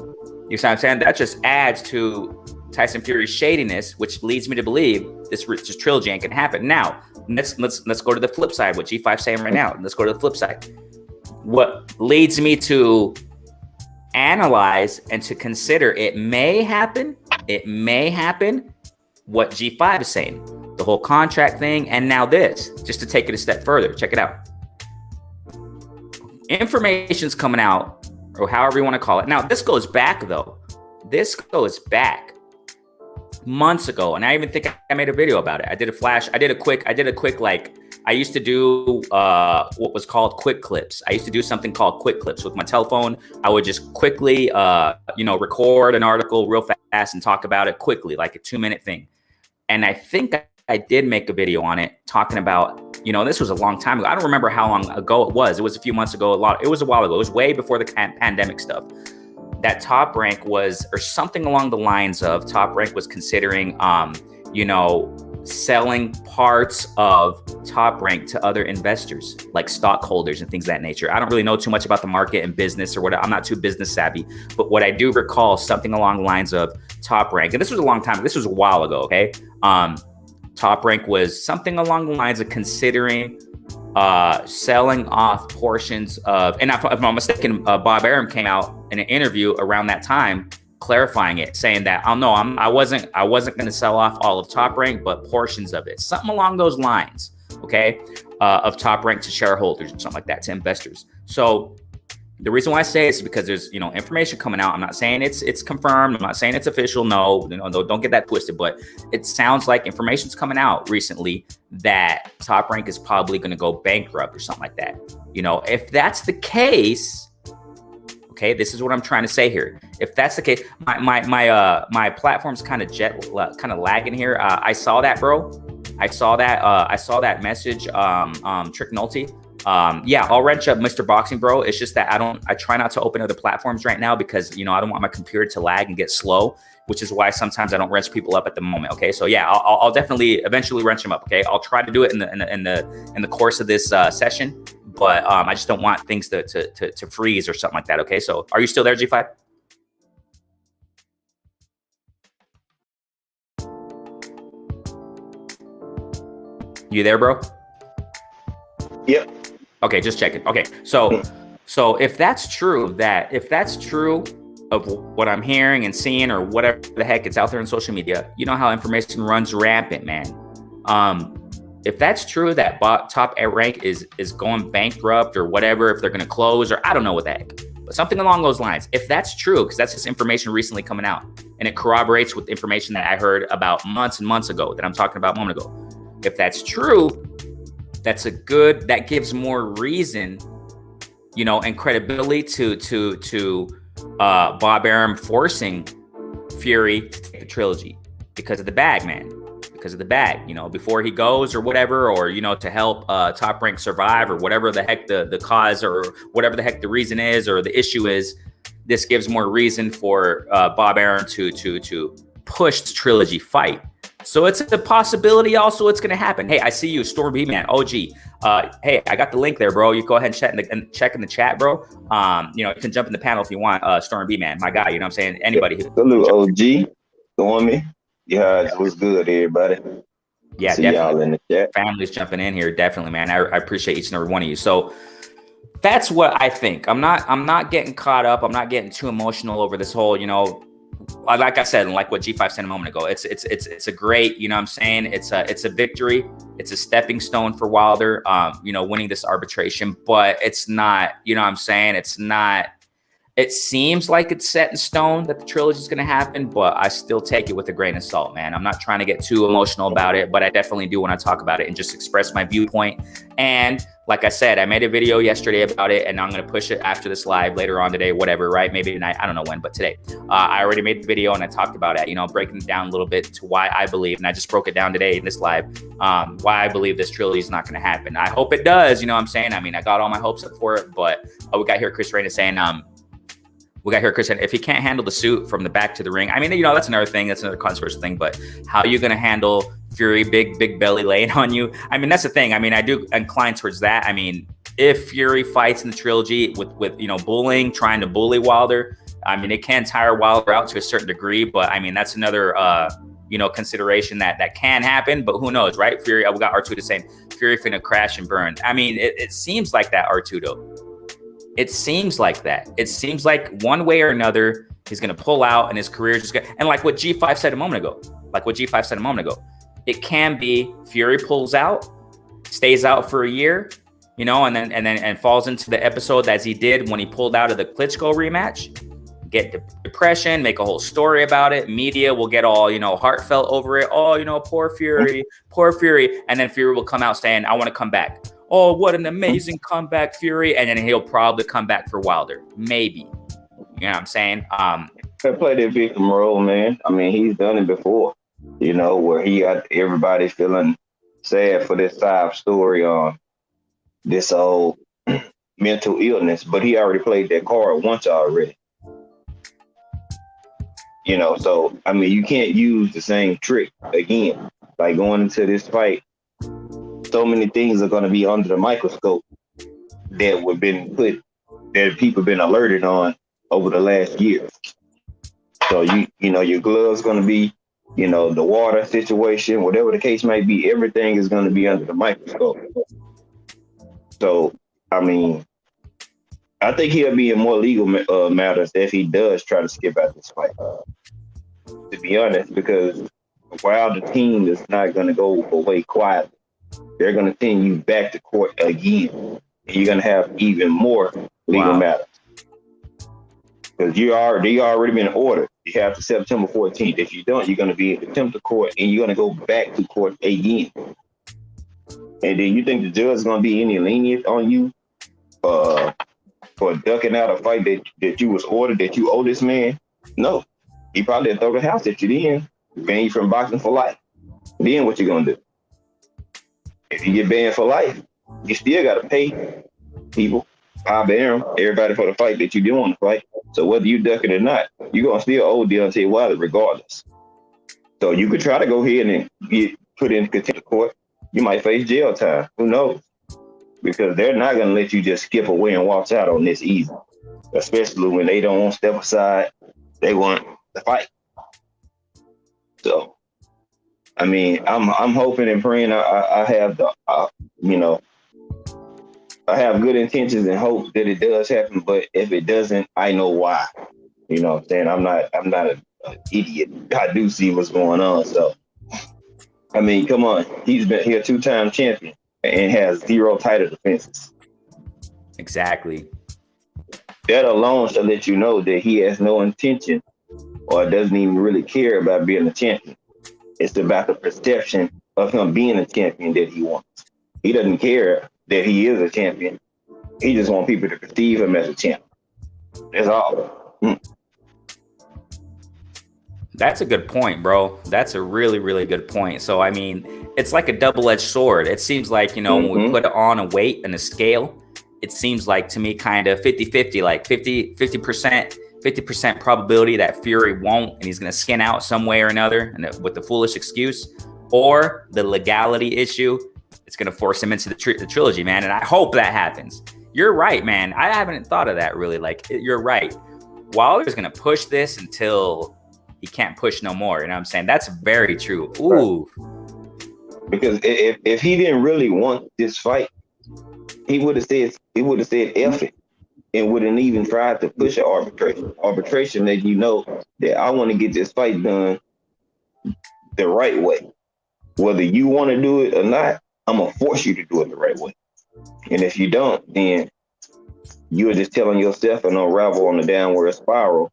You see what I'm saying? That just adds to Tyson Fury's shadiness, which leads me to believe this trilogy ain't gonna happen. Now, let's go to the flip side. What G5's saying right now. Let's go to the flip side. What leads me to analyze and to consider it may happen. It may happen. What G5 is saying, the whole contract thing, and now this. Just to take it a step further. Check it out. Information's coming out, or however you want to call it. Now, this goes back though. This goes back months ago, and I even think I made a video about it. I did a quick like, I used to do what was called quick clips. I used to do something called quick clips with my telephone. I would just quickly record an article real fast and talk about it quickly, like a 2-minute thing. And I think I did make a video on it talking about, this was a long time ago. I don't remember how long ago it was. It was a few months ago. It was a while ago. It was way before the pandemic stuff. That Top Rank was, or something along the lines of, Top Rank was considering, selling parts of Top Rank to other investors, like stockholders and things of that nature. I don't really know too much about the market and business or what. I'm not too business savvy, but what I do recall, something along the lines of Top Rank, and this was a long time. This was a while ago. Okay, Top Rank was something along the lines of considering selling off portions of, and if I'm not mistaken, Bob Arum came out in an interview around that time clarifying it, saying that, oh no, I wasn't going to sell off all of Top Rank, but portions of it, something along those lines, okay, of Top Rank to shareholders or something like that, to investors. So the reason why I say it's because there's information coming out. I'm not saying it's confirmed. I'm not saying it's official. No, don't get that twisted. But it sounds like information's coming out recently that Top Rank is probably going to go bankrupt or something like that. If that's the case, okay, this is what I'm trying to say here. If that's the case, my platform's kind of lagging here. I saw that, bro. I saw that message. Trick Nolte. Yeah, I'll wrench up Mr. Boxing, bro. It's just that I try not to open other platforms right now because, I don't want my computer to lag and get slow, which is why sometimes I don't wrench people up at the moment. Okay. So yeah, I'll definitely eventually wrench them up. Okay. I'll try to do it in the course of this session, but I just don't want things to freeze or something like that. Okay. So are you still there, G5? You there, bro? Yep. Okay, just checking. Okay, so if that's true of what I'm hearing and seeing, or whatever the heck it's out there on social media, you know how information runs rampant, man. If that's true that Top Rank is going bankrupt or whatever, if they're going to close, or I don't know what the heck, but something along those lines. If that's true, because that's just information recently coming out, and it corroborates with information that I heard about months and months ago that I'm talking about a moment ago. If that's true, that gives more reason, and credibility to Bob Arum forcing Fury to take the trilogy because of the bag, man. Because of the bag, before he goes or whatever, or to help Top Rank survive, or whatever the heck the cause, or whatever the heck the reason is, or the issue is. This gives more reason for Bob Arum to push the trilogy fight. So it's a possibility. Also, it's going to happen. Hey, I see you, Storm B Man, OG. Hey, I got the link there, bro. You go ahead and check in the chat, bro. You can jump in the panel if you want. Storm B Man, my guy. You know what I'm saying? Anybody. Salute, OG. Stormy. Yeah, it was good, everybody. Yeah, see definitely. Y'all in the chat. Family's jumping in here, definitely, man. I appreciate each and every one of you. So that's what I think. I'm not getting caught up. I'm not getting too emotional over this whole, like I said, and like what G5 said a moment ago, it's a great, what I'm saying? It's a victory. It's a stepping stone for Wilder, winning this arbitration, but it's not, what I'm saying? It's not, it seems like it's set in stone that the trilogy is going to happen, but I still take it with a grain of salt, man. I'm not trying to get too emotional about it, but I definitely do want to talk about it and just express my viewpoint. And like I said, I made a video yesterday about it, and I'm going to push it after this live later on today, whatever, right? Maybe tonight, I don't know when, but today. I already made the video and I talked about it, breaking it down a little bit to why I believe, and I just broke it down today in this live, why I believe this trilogy is not going to happen. I hope it does, what I'm saying? I mean, I got all my hopes up for it, but we got here Chris Reyna saying, if he can't handle the suit from the back to the ring, I mean, that's another thing. That's another controversial thing. But how are you going to handle Fury, big belly laying on you? I mean, that's the thing. I mean, I do incline towards that. I mean, if Fury fights in the trilogy with bullying, trying to bully Wilder, I mean, it can tire Wilder out to a certain degree, but I mean, that's another, consideration that can happen, but who knows, right? Fury, we got Artudo saying Fury finna crash and burn. I mean, it seems like that, Artudo. It seems like that. It seems like one way or another, he's going to pull out and his career is just going to, and like what G5 said a moment ago, it can be Fury pulls out, stays out for a year, and falls into the episode as he did when he pulled out of the Klitschko rematch, get depression, make a whole story about it. Media will get all, heartfelt over it. Oh, poor Fury. And then Fury will come out saying, I want to come back. Oh, what an amazing comeback, Fury. And then he'll probably come back for Wilder. Maybe. You know what I'm saying? He played that victim role, man. I mean, he's done it before, where he got everybody feeling sad for this side story on this old mental illness, but he already played that card once already. So, I mean, you can't use the same trick again. Like going into this fight, so many things are going to be under the microscope that people been alerted on over the last year. So your gloves going to be, the water situation, whatever the case may be, everything is going to be under the microscope. So, I mean, I think he'll be in more legal matters if he does try to skip out this fight. To be honest, because while the team is not going to go away quietly, they're going to send you back to court again. And you're going to have even more legal matters. Because they already been ordered. You have to September 14th. If you don't, you're going to be in contempt of court and you're going to go back to court again. And then you think the judge is going to be any lenient on you for ducking out a fight that you was ordered, that you owe this man? No. He probably throw the house at you then, ban you from boxing for life. Then what you going to do? If you get banned for life, you still got to pay people, everybody for the fight that you do on the fight. So whether you duck it or not, you're going to still owe Deontay Wilder regardless. So you could try to go ahead and get put in contempt of court. You might face jail time. Who knows? Because they're not going to let you just skip away and walk out on this easy. Especially when they don't want to step aside. They want the fight. So, I mean, I'm hoping and praying I have I have good intentions and hope that it does happen, but if it doesn't, I know why. You know what I'm saying? I'm not an idiot. I do see what's going on. So, I mean, come on. He's been here 2-time champion and has 0 title defenses. Exactly. That alone should let you know that he has no intention or doesn't even really care about being a champion. It's about the perception of him being a champion that he wants. He doesn't care that he is a champion. He just wants people to perceive him as a champion. That's all. That's a good point, bro. That's a really, really good point. So, I mean, it's like a double-edged sword. It seems like, when we put on a weight and a scale, it seems like to me kind of 50-50, like 50% probability that Fury won't, and he's going to skin out some way or another and with the foolish excuse, or the legality issue. It's going to force him into the trilogy, man. And I hope that happens. You're right, man. I haven't thought of that really. Like, you're right. Wilder's going to push this until he can't push no more. You know what I'm saying? That's very true. Ooh. Because if he didn't really want this fight, he would have said F it and wouldn't even try to push an arbitration. Arbitration let you know that I want to get this fight done the right way. Whether you want to do it or not, I'm going to force you to do it the right way. And if you don't, then you're just telling yourself and unravel on the downward spiral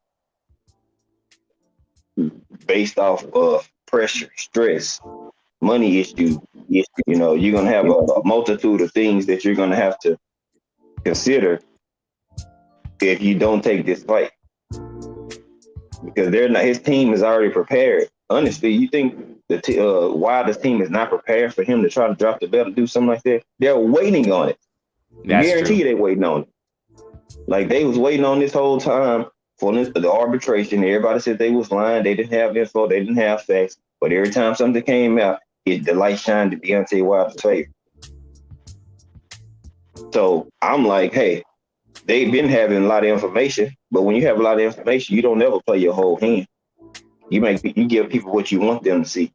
based off of pressure, stress, money issues. You're going to have a multitude of things that you're going to have to consider if you don't take this fight. Because his team is already prepared. Honestly, you think Wilder's team is not prepared for him to try to drop the belt and do something like that? They're waiting on it. That's guarantee true. They waiting on it. Like they was waiting on this whole time for the arbitration. Everybody said they was lying. They didn't have info. They didn't have facts. But every time something came out, the light shined to Deontay Wilder's favor. So I'm like, hey, they've been having a lot of information, but when you have a lot of information, you don't ever play your whole hand. You give people what you want them to see.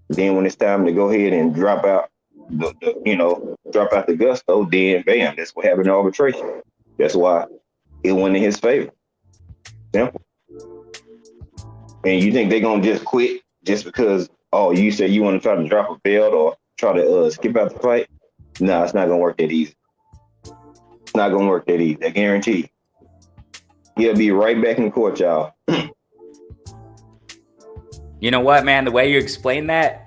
Then when it's time to go ahead and drop out drop out the gusto, then bam, that's what happened in arbitration. That's why it went in his favor. Simple. And you think they're gonna just quit just because you said you want to try to drop a belt or try to skip out the fight? No, it's not gonna work that easy. It's not gonna work that easy. I guarantee you. He'll be right back in court, y'all. You know what, man? The way you explain that,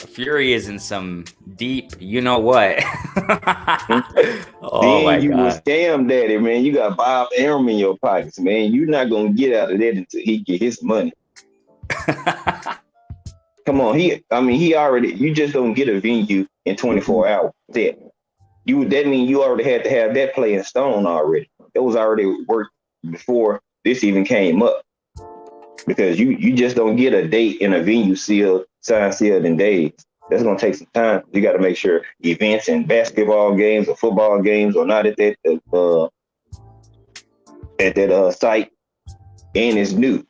Fury is in some deep, you know what? Oh my God! You was scammed at it, man. You got Bob Arum in your pockets, man. You're not gonna get out of that until he get his money. Come on, he already. You just don't get a venue in 24 hours. That means you already had to have that play in stone already. It was already worked before this even came up. Because you just don't get a date in a venue signed, sealed in days. That's gonna take some time. You got to make sure events and basketball games or football games are not at that site, and it's new.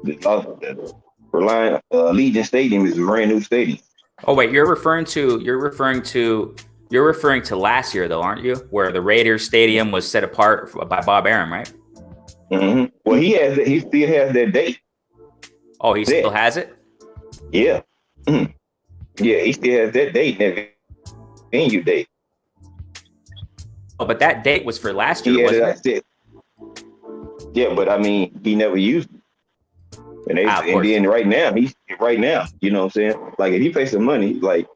The Legion Stadium is a brand new stadium. Oh wait, you're referring to last year though, aren't you? Where the Raiders Stadium was set apart by Bob Arum, right? Mm-hmm. Well, he still has that date. Oh, he still has it? Yeah. Mm-hmm. Yeah, he still has that date, that venue date. Oh, but that date was for last year, wasn't it? Yeah, but I mean, he never used it. And then right now, you know what I'm saying? Like, if he pays some money, like,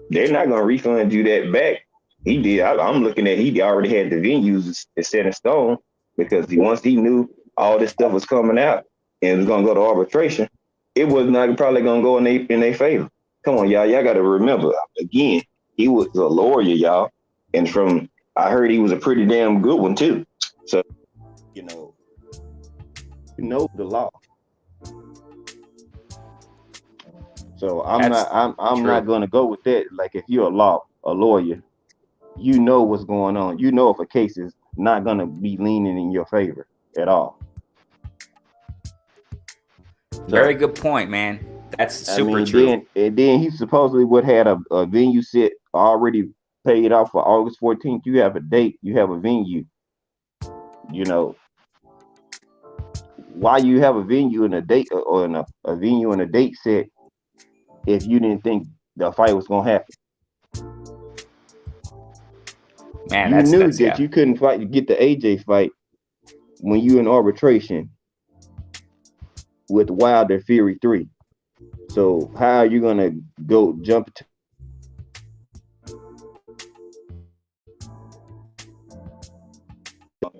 they're not going to refund you that back. He did. I'm looking at, he already had the venues set in stone because once he knew all this stuff was coming out, and it was gonna go to arbitration, it was not probably gonna go in their favor. Come on, y'all got to remember. Again, he was a lawyer, y'all, and I heard he was a pretty damn good one too. So, you know the law. So I'm not gonna go with that. Like, if you're a lawyer, you know what's going on. You know if a case is not gonna be leaning in your favor at all. Very good point, man. That's super true. Then he supposedly had a venue set already paid off for August 14th. You have a date. You have a venue. You know, why you have a venue and a date or a venue and a date set if you didn't think the fight was gonna happen? Man, you knew that you couldn't fight to get the AJ fight when you in arbitration with Wilder Fury 3. So how are you gonna go jump to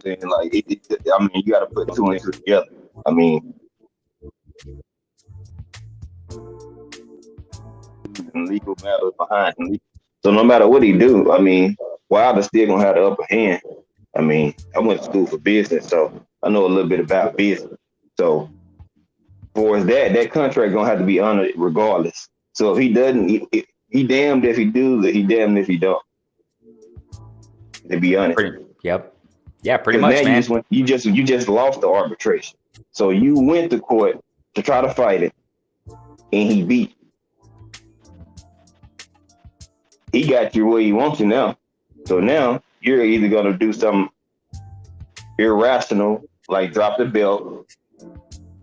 like I mean, you gotta put two and two together. I mean, legal matters behind him. So no matter what he do, I mean, Wilder's still gonna have the upper hand. I mean, I went to school for business, so I know a little bit about business. So for that contract gonna have to be honored regardless. So if he doesn't, he damned if he do, he damned if he don't. To be honest. Pretty much, man. You just lost the arbitration. So you went to court to try to fight it, and he beat. He got you where he wants you now. So now you're either gonna do something irrational, like drop the belt,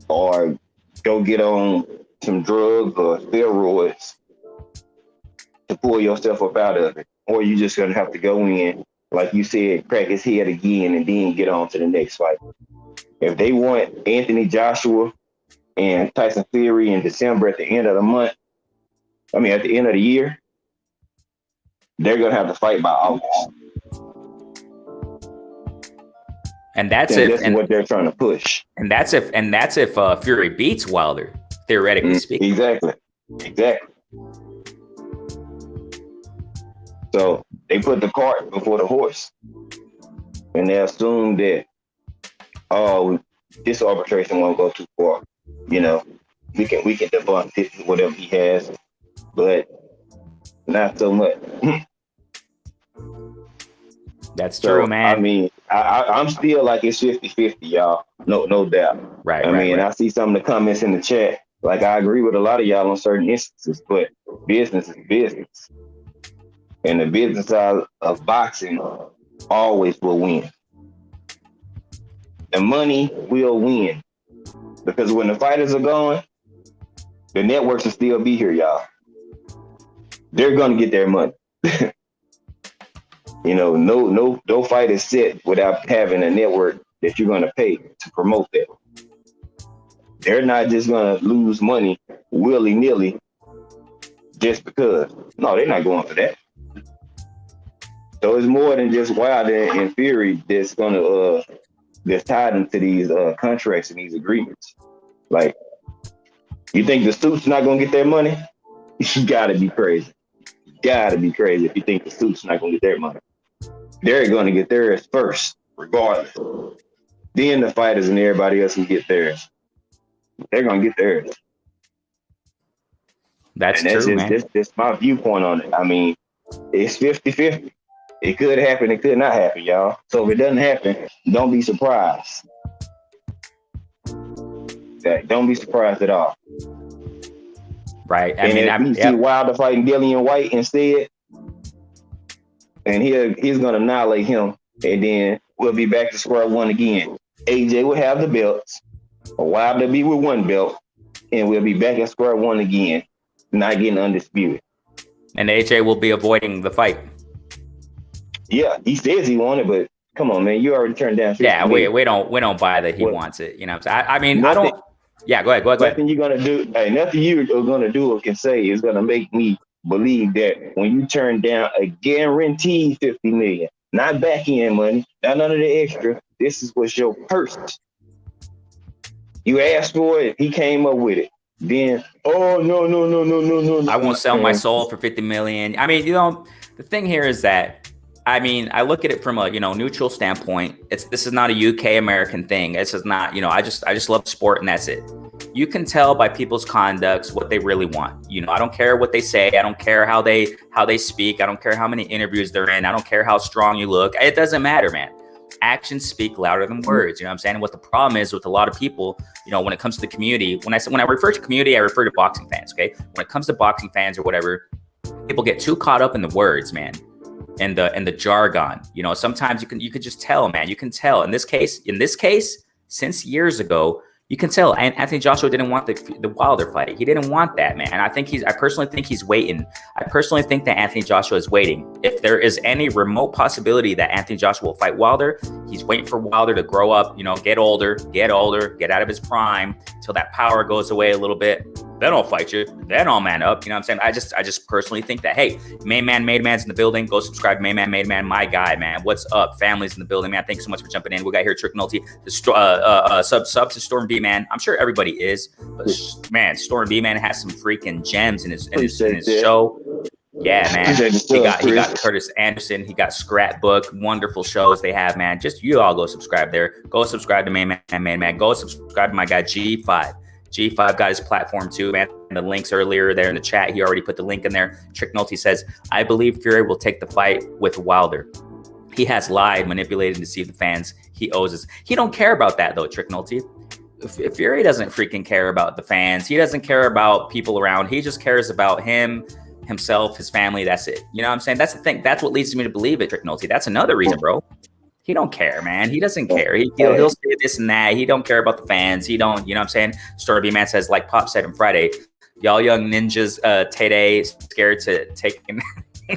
or go get on some drugs or steroids to pull yourself up out of it. Or you're just gonna have to go in, like you said, crack his head again and then get on to the next fight. If they want Anthony Joshua and Tyson Fury in December at the end of the month, at the end of the year, they're gonna have to fight by August. And that's what they're trying to push. And that's if Fury beats Wilder, theoretically speaking. Exactly. So they put the cart before the horse, and they assume that this arbitration won't go too far. You know, we can debunk this, whatever he has, but not so much. That's true, man. I mean, I'm still like it's 50-50, y'all. No doubt. Right, I mean, right. I see some of the comments in the chat. Like I agree with a lot of y'all on certain instances, but business is business. And the business side of boxing always will win. The money will win. Because when the fighters are gone, the networks will still be here, y'all. They're gonna get their money. You know, no fight is set without having a network that you're gonna pay to promote that. They're not just gonna lose money willy-nilly just because. No, they're not going for that. So it's more than just Wilder and Fury that's gonna that's tied into these contracts and these agreements. Like, you think the suits not gonna get their money? You gotta be crazy. Gotta be crazy if you think the suits not gonna get their money. They're gonna get theirs first, regardless. Then the fighters and everybody else can get theirs. They're gonna get theirs. That's true, man. That's my viewpoint on it. I mean, it's 50-50. It could happen, it could not happen, y'all. So if it doesn't happen, don't be surprised. Don't be surprised at all. Right. I mean, if you see Wilder fighting Dillian White instead, and he's gonna annihilate him, and then we'll be back to square one again. AJ will have the belts, Wilder be with one belt, and we'll be back at square one again, not getting undisputed. And AJ will be avoiding the fight. Yeah, he says he wanted, but come on, man, you already turned down. Yeah, we don't buy that he wants it. You know what I'm saying? I mean, nothing, I don't. Yeah, go ahead. Nothing you're gonna do. Hey, nothing you are gonna do or can say is gonna make me believe that when you turn down a guaranteed $50 million, not back end money, not none of the extra. This is what's your purse. You asked for it, he came up with it. Then, oh no. I won't sell my soul for $50 million. I mean, the thing here is that, I mean, I look at it from a neutral standpoint. This is not a UK American thing. This is not, I just love sport and that's it. You can tell by people's conducts what they really want. I don't care what they say. I don't care how they speak. I don't care how many interviews they're in. I don't care how strong you look. It doesn't matter, man. Actions speak louder than words. You know what I'm saying? And what the problem is with a lot of people, when it comes to the community, when I refer to community, I refer to boxing fans. Okay. When it comes to boxing fans or whatever, people get too caught up in the words, man. And the jargon, sometimes you could just tell, man. You can tell. In this case, since years ago, you can tell. And Anthony Joshua didn't want the Wilder fight. He didn't want that, man. And I personally think he's waiting. I personally think that Anthony Joshua is waiting. If there is any remote possibility that Anthony Joshua will fight Wilder, he's waiting for Wilder to grow up, get older, get out of his prime till that power goes away a little bit. Then I'll fight you. Then I'll man up. You know what I'm saying? I just personally think that, hey, Main Man, Made Man's in the building. Go subscribe to Main Man, Made Man, my guy, man. What's up? Family's in the building, man. Thanks so much for jumping in. We got here Trick Nolte, sub to Storm B, man. I'm sure everybody is, but man, Storm B, man, has some freaking gems in his show. Yeah, man. He got Curtis Anderson. He got Scrapbook. Wonderful shows they have, man. Just you all go subscribe there. Go subscribe to Main Man. Go subscribe to my guy G5. G5 got his platform too, man. The links earlier there in the chat. He already put the link in there. Trick Nolte says, I believe Fury will take the fight with Wilder. He has lied, manipulated, and deceived the fans. He owes us. He don't care about that though, Trick Nolte. Fury doesn't freaking care about the fans. He doesn't care about people around. He just cares about himself, his family. That's it. You know what I'm saying? That's the thing. That's what leads me to believe it, Trick Nolte. That's another reason, bro. He don't care, man. He doesn't care. He'll say this and that. He don't care about the fans. He don't, you know what I'm saying? Story B Man says, like Pop said on Friday, y'all young ninjas, Tay scared to take him.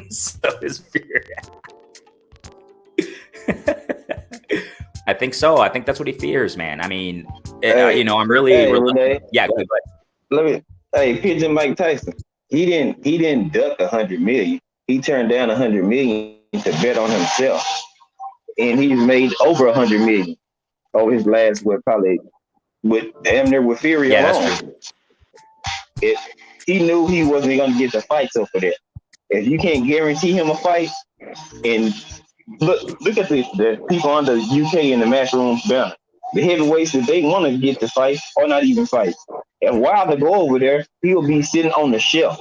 So is Fury. I think so. I think that's what he fears, man. I mean, I'm really Renee, yeah. Go ahead. Pigeon Mike Tyson. He didn't duck $100 million. He turned down $100 million to bet on himself. And he's made over $100 million over his last, probably with damn near with Fury alone. That's true. He knew he wasn't going to get the fight, so for that, if you can't guarantee him a fight, and look at the people on the UK in the Matchroom banner, the heavyweights that they want to get the fight or not even fight. And while they go over there, he'll be sitting on the shelf.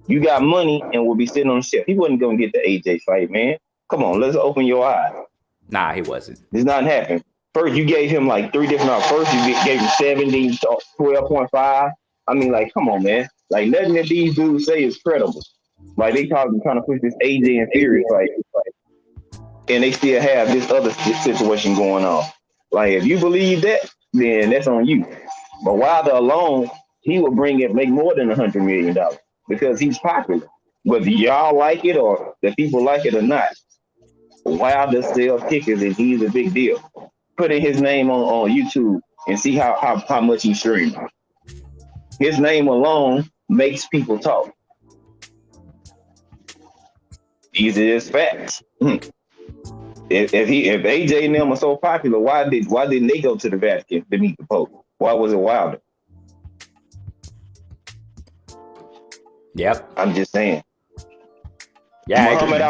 You got money and will be sitting on the shelf. He wasn't going to get the AJ fight, man. Come on, let's open your eyes. Nah, he wasn't. It's not happening. First, you gave him like 3 different offers. First, you gave him 70, 12.5. I mean, like, come on, man. Like, nothing that these dudes say is credible. Like, they trying to push this AJ and Fury fight, and they still have this other situation going on. Like, if you believe that, then that's on you. But Wilder alone, he will make more than $100 million because he's popular. Whether y'all like it or the people like it or not, Wilder sells tickets and he's a big deal. Putting his name on YouTube and see how much he's streaming. His name alone makes people talk. These are just facts. If AJ and them are so popular, why didn't they go to the Vatican to meet the Pope? Why was it Wilder? Yep. I'm just saying. Yeah. Muhammad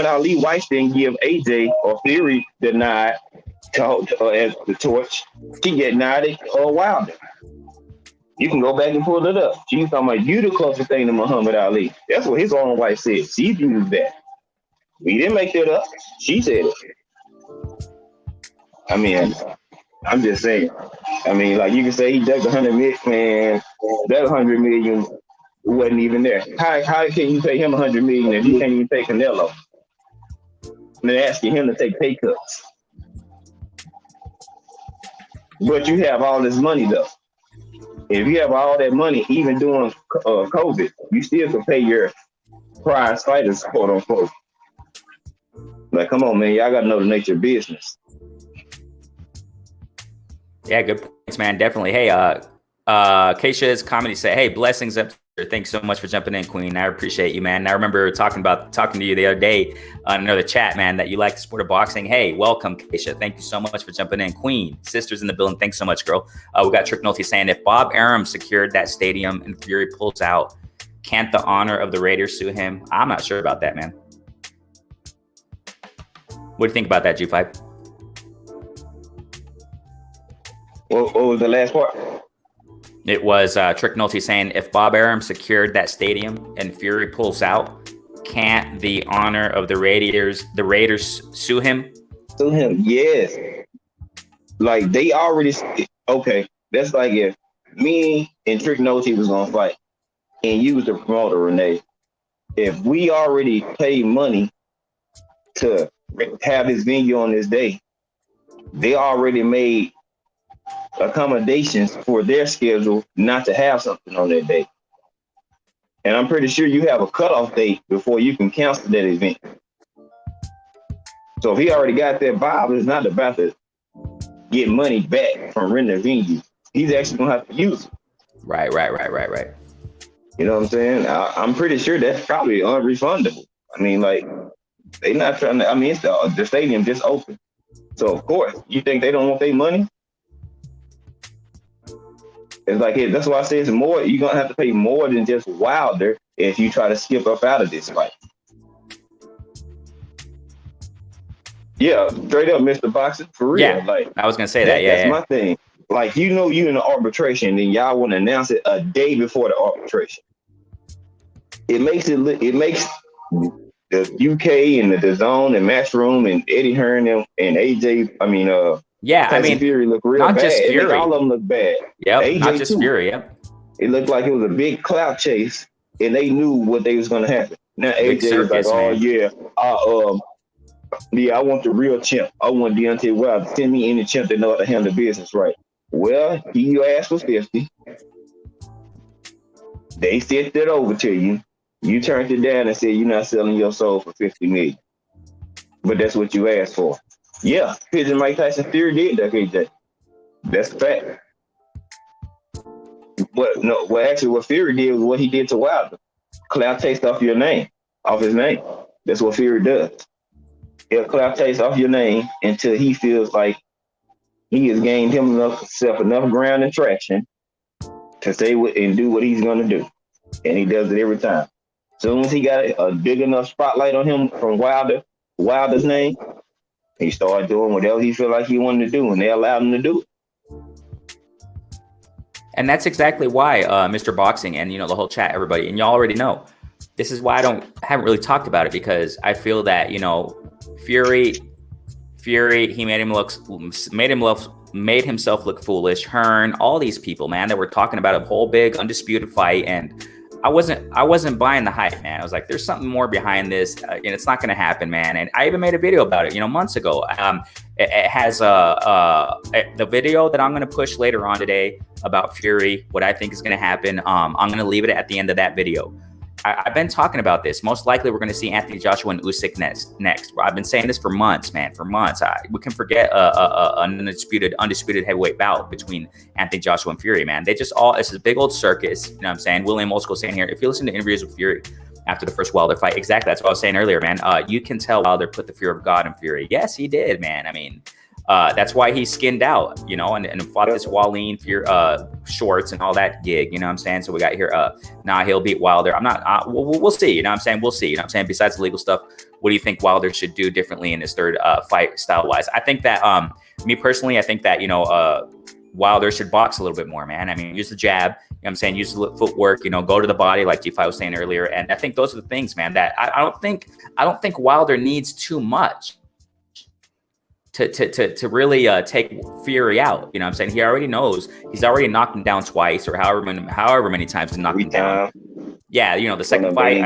Ali White didn't give AJ or Fury denied as the torch. She get denied or Wilder. You can go back and pull it up. She's talking about you the closest thing to Muhammad Ali. That's what his own wife said. She used that. We didn't make that up. She said it. I mean, I'm just saying. I mean, like you can say he dug 100 million, man. That 100 million wasn't even there. How can you pay him 100 million if you can't even pay Canelo? And they're asking him to take pay cuts. But you have all this money though. If you have all that money, even during COVID, you still can pay your prize fighters, quote unquote. Like, come on, man, y'all got to know the nature of business. Yeah, good points, man. Definitely. Hey, Keisha's comedy said, "Hey, blessings up there. Thanks so much for jumping in, Queen. I appreciate you, man. And I remember talking to you the other day on another chat, man, that you like the sport of boxing. Hey, welcome, Keisha. Thank you so much for jumping in, Queen. Sisters in the building. Thanks so much, girl. We got Trick Nolte saying, if Bob Arum secured that stadium and Fury pulls out, can't the honor of the Raiders sue him? I'm not sure about that, man. What do you think about that, G5? What was the last part? It was Trick Nolte saying, if Bob Arum secured that stadium and Fury pulls out, can't the honor of the Raiders sue him? Sue him, yes. Like, they already, okay, that's like if me and Trick Nolte was gonna fight and you was the promoter, Renee. If we already paid money to have this venue on this day, they already made accommodations for their schedule not to have something on that day. And I'm pretty sure you have a cutoff date before you can cancel that event. So if he already got that, Bob is not about to get money back from renting the venue. He's actually gonna have to use it. Right. You know what I'm saying? I'm pretty sure that's probably unrefundable. I mean, like, they not trying to, I mean, it's the stadium just open. So of course, you think they don't want their money? It's like, that's why I say it's more, you're gonna have to pay more than just Wilder if you try to skip up out of this fight. Yeah, straight up, Mr. Boxer, for real. Yeah, like, I was gonna say that. That's my thing. Like, you know, you in the arbitration, then y'all want to announce it a day before the arbitration. It makes the UK and the Zone and Matchroom and Eddie Hearn and AJ, Tyson Fury look real not bad. Just Fury. All of them look bad. Yep, AJ not just too. Fury. Yep. It looked like it was a big clout chase, and they knew what they was gonna happen. Now Big AJ was like, circus, "Oh man. I want the real champ. I want Deontay Wilder. Send me any champ that know how to handle business right." Well, your ass was 50. They sent it over to you. You turned it down and said you're not selling your soul for $50 million. But that's what you asked for. Yeah, Pigeon Mike Tyson Fury did that, AJ. That's a fact. What Fury did was what he did to Wilder. Clout taste off your name, off his name. That's what Fury does. He'll clout taste off your name until he feels like he has gained himself enough ground and traction to say and do what he's gonna do. And he does it every time. As soon as he got a big enough spotlight on him from Wilder's name, he started doing whatever he felt like he wanted to do, and they allowed him to do it. And that's exactly why Mr. Boxing and the whole chat, everybody, and y'all already know. This is why I haven't really talked about it, because I feel that Fury Fury, he made himself look foolish. Hearn, all these people, man, that were talking about a whole big undisputed fight, and I wasn't buying the hype, man. I was like, there's something more behind this, and it's not going to happen, man. And I even made a video about it, months ago. It has the video that I'm going to push later on today about Fury, what I think is going to happen. I'm going to leave it at the end of that video. I've been talking about this. Most likely, we're going to see Anthony Joshua and Usyk next. I've been saying this for months, man. For months, we can forget an undisputed heavyweight bout between Anthony Joshua and Fury, man. It's a big old circus. You know what I'm saying? William Old School saying here, if you listen to interviews with Fury after the first Wilder fight, exactly, that's what I was saying earlier, man. You can tell Wilder put the fear of God in Fury. Yes, he did, man. I mean, that's why he skinned out, and fought this Wallin Schwartz and all that gig, you know what I'm saying? So we got here, he'll beat Wilder. I'm not, we'll see, you know what I'm saying? We'll see, you know what I'm saying? Besides the legal stuff, what do you think Wilder should do differently in his third fight style-wise? I think that, me personally, I think that, Wilder should box a little bit more, man. I mean, use the jab, you know what I'm saying? Use the footwork, go to the body, like G5 was saying earlier. And I think those are the things, man, that I don't think Wilder needs too much to really take Fury out. You know what I'm saying? He already knows. He's already knocked him down twice, or however many times he's knocked him down. Yeah, the second fight.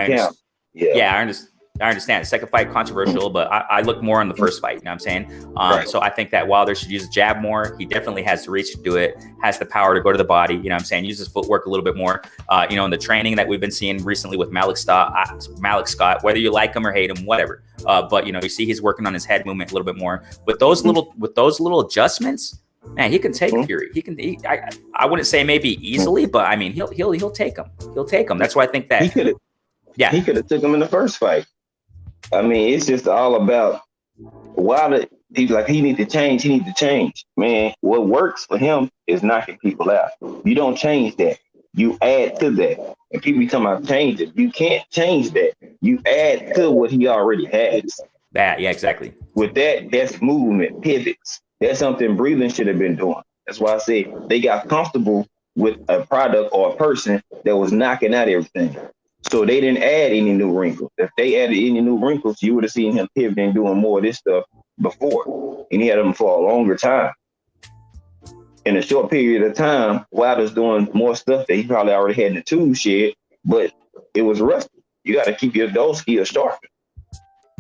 I understand. Second fight, controversial, but I look more on the first fight. You know what I'm saying? Right. So I think that Wilder should use the jab more. He definitely has the reach to do it, has the power to go to the body. You know what I'm saying? Use his footwork a little bit more. In the training that we've been seeing recently with Malik Scott, whether you like him or hate him, whatever. But you see he's working on his head movement a little bit more. With those little adjustments, man, he can take Fury. I wouldn't say maybe easily, but I mean he'll take him. He'll take him. That's why I think that he could have took him in the first fight. I mean, it's just all about Wilder. He's like, he need to change. Man, what works for him is knocking people out. You don't change that. You add to that. And people be talking about change it. You can't change that. You add to what he already has. Yeah, exactly. With that, that's movement, pivots. That's something Breland should have been doing. That's why I say they got comfortable with a product or a person that was knocking out everything. So they didn't add any new wrinkles. If they added any new wrinkles, you would have seen him pivoting, doing more of this stuff before. And he had them for a longer time. In a short period of time, Wilder's doing more stuff that he probably already had in the tool shed, but it was rusty. You got to keep those skills sharp.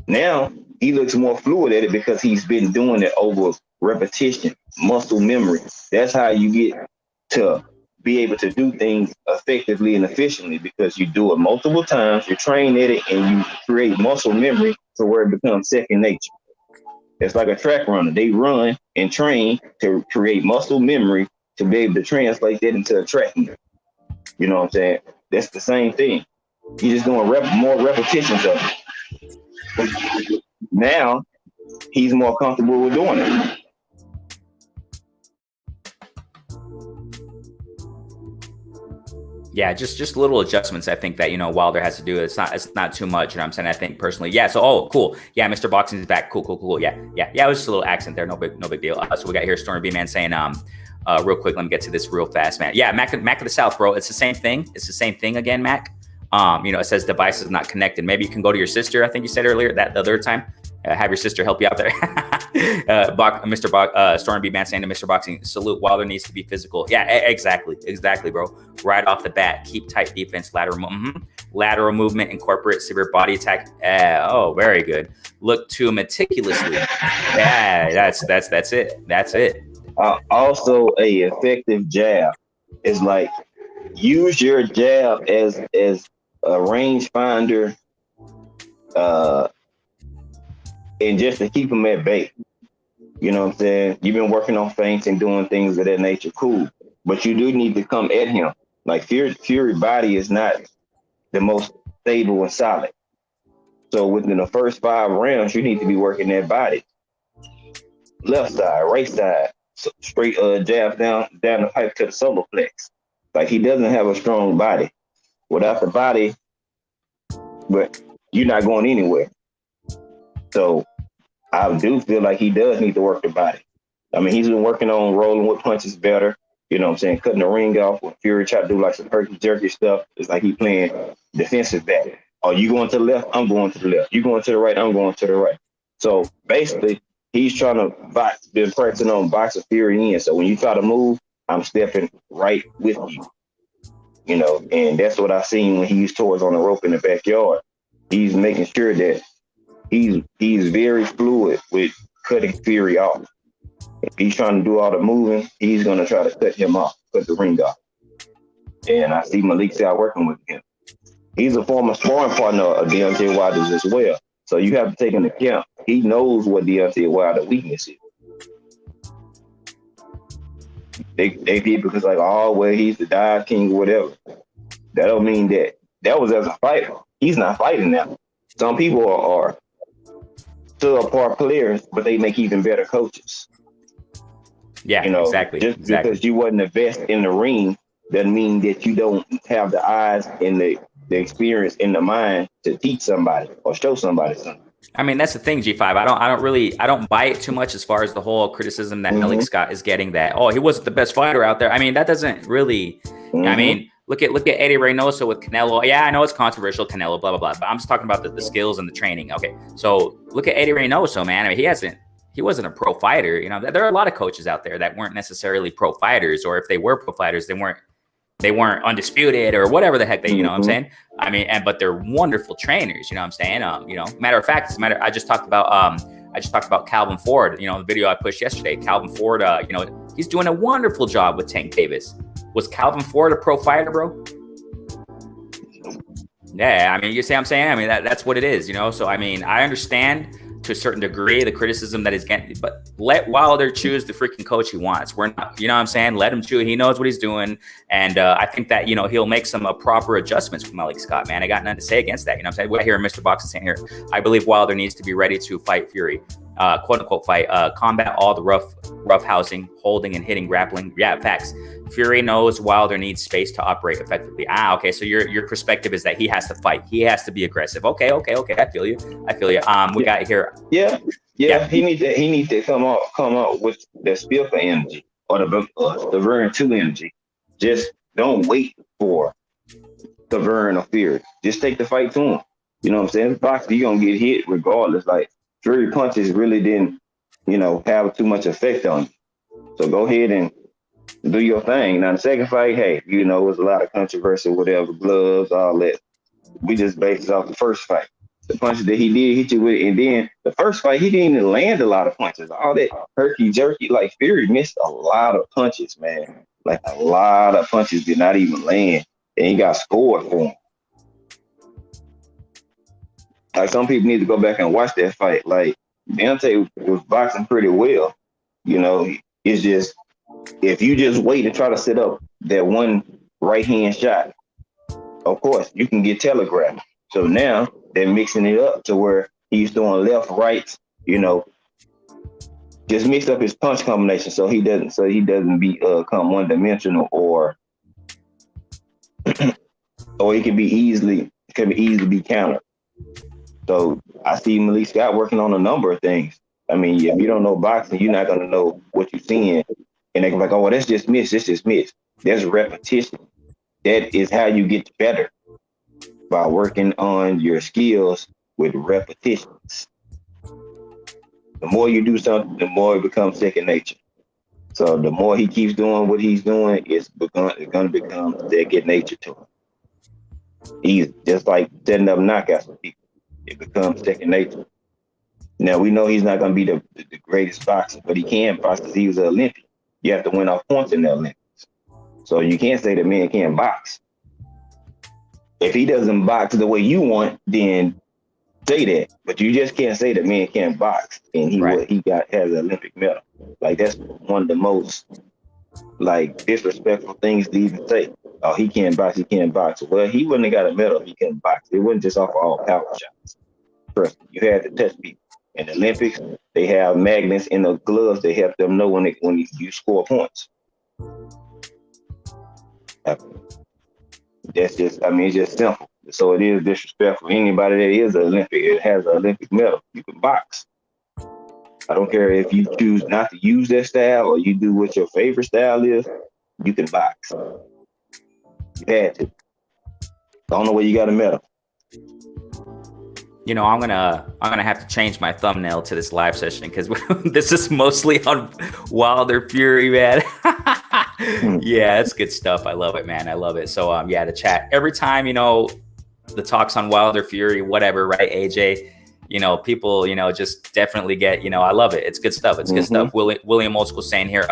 Now, he looks more fluid at it because he's been doing it over repetition, muscle memory. That's how you get to be able to do things effectively and efficiently, because you do it multiple times, you train at it, and you create muscle memory to where it becomes second nature. It's like a track runner. They run and train to create muscle memory to be able to translate that into a track meet. You know what I'm saying? That's the same thing. You're just doing more repetitions of it. Now, he's more comfortable with doing it. Yeah, just little adjustments. I think that Wilder has to do. It's not too much. You know what I'm saying? I think personally, yeah. So cool. Yeah, Mr. Boxing is back. Cool. Yeah. It was just a little accent there. No big deal. So we got here Stormy B Man saying real quick. Let me get to this real fast, man. Yeah, Mac of the South, bro. It's the same thing. It's the same thing again, Mac. It says device is not connected. Maybe you can go to your sister. I think you said earlier that the other time. Have your sister help you out there. Storm B Man saying to Mr. Boxing, salute. Wilder needs to be physical. Yeah, exactly, bro. Right off the bat, keep tight defense, lateral movement, incorporate severe body attack. Very good. Look too meticulously. Yeah, that's it. Also, a effective jab is like, use your jab as a rangefinder, and just to keep them at bay. You know what I'm saying? You've been working on feints and doing things of that nature, cool. But you do need to come at him. Like Fury body is not the most stable and solid. So within the first 5 rounds, you need to be working that body. Left side, right side, straight jab down the pipe to the solar plex. Like, he doesn't have a strong body. Without the body, but you're not going anywhere. So I do feel like he does need to work the body. I mean, he's been working on rolling with punches better. You know what I'm saying? Cutting the ring off. When Fury tried to do like some herky jerky stuff, it's like he playing defensive back. Oh, you going to the left? I'm going to the left. You going to the right? I'm going to the right. So basically, he's trying to box, been pressing on boxer Fury in. So when you try to move, I'm stepping right with you. You know, and that's what I seen when he's towards on the rope in the backyard. He's making sure that he's very fluid with cutting Fury off. If he's trying to do all the moving, he's gonna try to cut him off, cut the ring off. And I see Malik Sal working with him. He's a former sparring partner of Deontay Wilder's as well. So you have to take into account, he knows what Deontay Wilder's weakness is. They people because like, oh, well, he's the dive king or whatever. That don't mean that was as a fighter. He's not fighting now. Some people are subpar players, but they make even better coaches. Yeah, you know, exactly. Because you wasn't the best in the ring doesn't mean that you don't have the eyes and the experience in the mind to teach somebody or show somebody something. I mean, that's the thing, G5. I don't buy it too much as far as the whole criticism that Malik Scott is getting that, oh, he wasn't the best fighter out there. I mean, that doesn't really, I mean, look at Eddie Reynoso with Canelo. Yeah, I know it's controversial, Canelo, blah, blah, blah, but I'm just talking about the skills and the training. Okay, so look at Eddie Reynoso, man. I mean, he wasn't a pro fighter. You know, there are a lot of coaches out there that weren't necessarily pro fighters, or if they were pro fighters, they weren't undisputed or whatever the heck they, you know what I'm saying? I mean, but they're wonderful trainers, you know what I'm saying? You know, matter of fact, I just talked about Calvin Ford, you know, the video I pushed yesterday. Calvin Ford, you know, he's doing a wonderful job with Tank Davis. Was Calvin Ford a pro fighter, bro? Yeah, I mean, you see what I'm saying? I mean, that's what it is, you know? So, I mean, I understand to a certain degree the criticism that he's getting, but let Wilder choose the freaking coach he wants. We're not, you know what I'm saying? Let him choose. He knows what he's doing. And I think that, you know, he'll make some proper adjustments for Malik Scott, man. I got nothing to say against that. You know what I'm saying? What I hear Mr. Box is saying here, I believe Wilder needs to be ready to fight Fury, quote unquote fight, combat all the rough housing, holding and hitting, grappling. Yeah, facts. Fury knows Wilder needs space to operate effectively. Okay. So your perspective is that he has to fight. He has to be aggressive. Okay. I feel you. We got here. Yeah. He needs to come out with the Spielker energy or the Vern 2 energy. Just don't wait for the Vern or Fury. Just take the fight to him. You know what I'm saying? Boxing, you're gonna get hit regardless. Like Fury punches really didn't, you know, have too much effect on you. So go ahead and do your thing. Now the second fight, hey, you know, it was a lot of controversy, whatever, gloves, all that. We just based it off the first fight. The punches that he did hit you with, and then the first fight, he didn't even land a lot of punches. All that herky jerky, like Fury missed a lot of punches, man. Like a lot of punches did not even land, and he got scored for him. Like some people need to go back and watch that fight. Like Deontay was boxing pretty well. You know, it's just if you just wait and try to set up that one right hand shot, of course you can get telegraphed. So now they're mixing it up to where he's doing left, right, you know, just mix up his punch combination so he doesn't become one dimensional or he can easily be countered. So I see Malik Scott working on a number of things. I mean, if you don't know boxing, you're not gonna know what you're seeing. And they can be like, oh, well, that's just miss. That's repetition. That is how you get better, by working on your skills with repetitions. The more you do something, the more it becomes second nature. So the more he keeps doing what he's doing, it's going to become second nature to him. He's just like setting up knockouts for people. It becomes second nature. Now, we know he's not going to be the greatest boxer, but he can box because he was an Olympian. You have to win off points in the Olympics. So you can't say the man can't box. If he doesn't box the way you want, then say that. But you just can't say the man can't box and has an Olympic medal. Like that's one of the most like disrespectful things to even say. Oh, he can't box. Well, he wouldn't have got a medal if he couldn't box. It wasn't just off of all power shots. Trust me, you had to touch people. In the Olympics, they have magnets in the gloves. They help them know when you score points. That's just, it's just simple. So it is disrespectful. Anybody that is an Olympic, it has an Olympic medal, you can box. I don't care if you choose not to use that style or you do what your favorite style is, you can box. You had to. The only way you got a medal. I'm gonna have to change my thumbnail to this live session because this is mostly on Wilder Fury, man. Mm. Yeah, it's good stuff. I love it, man. I love it. So yeah, the chat every time, the talks on Wilder Fury, whatever, right, AJ? People, just definitely get, I love it. It's good stuff. It's good stuff. William Old School saying here,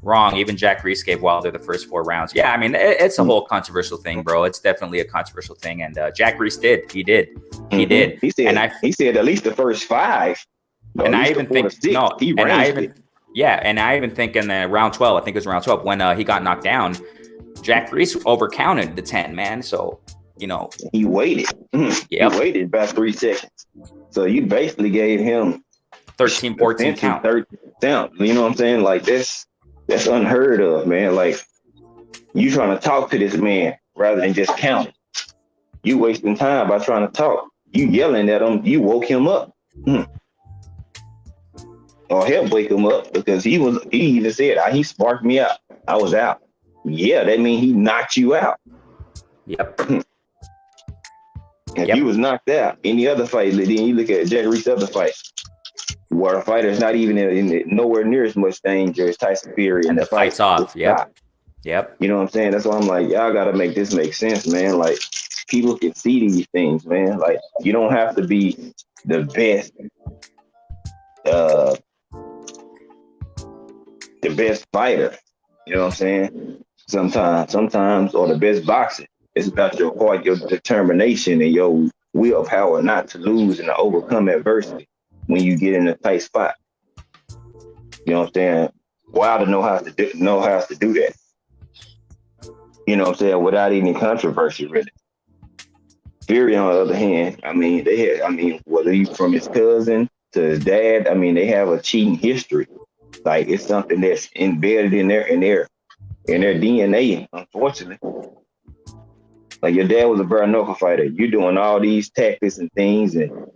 wrong. Even Jack Reese gave Wilder the first 4 rounds. Yeah, I mean, it's a whole controversial thing, bro. It's definitely a controversial thing. And Jack Reese did. He did. He did. He said, he said at least the first 5. And I even think, no, he and I it. even think in the round 12, I think it was round 12 when he got knocked down, Jack Reese overcounted the 10, man. So, he waited. He waited about 3 seconds. So you basically gave him 13, 14 count. 30 count. You know what I'm saying? Like that's unheard of, man. Like you trying to talk to this man rather than just count. You wasting time by trying to talk. You yelling at him. You woke him up. Or help wake him up because he even said he sparked me out. I was out. Yeah, that means he knocked you out. Yep. If you was knocked out, any other fight, then you look at Jack Reese's other fight, where a fighter's not even in nowhere near as much danger as Tyson Fury, and the fight's off. Yep. You know what I'm saying? That's why I'm like, y'all got to make this make sense, man. Like people can see these things, man. Like you don't have to be the best, the best fighter. You know what I'm saying? Sometimes, or the best boxer. It's about your heart, your determination, and your willpower not to lose and to overcome adversity when you get in a tight spot. You know what I'm saying? Wilder know how to do that. You know what I'm saying? Without any controversy, really. Fury, on the other hand, whether he's from his cousin to his dad, they have a cheating history. Like it's something that's embedded in their DNA, unfortunately. Like your dad was a bare knuckle fighter. You're doing all these tactics and things and,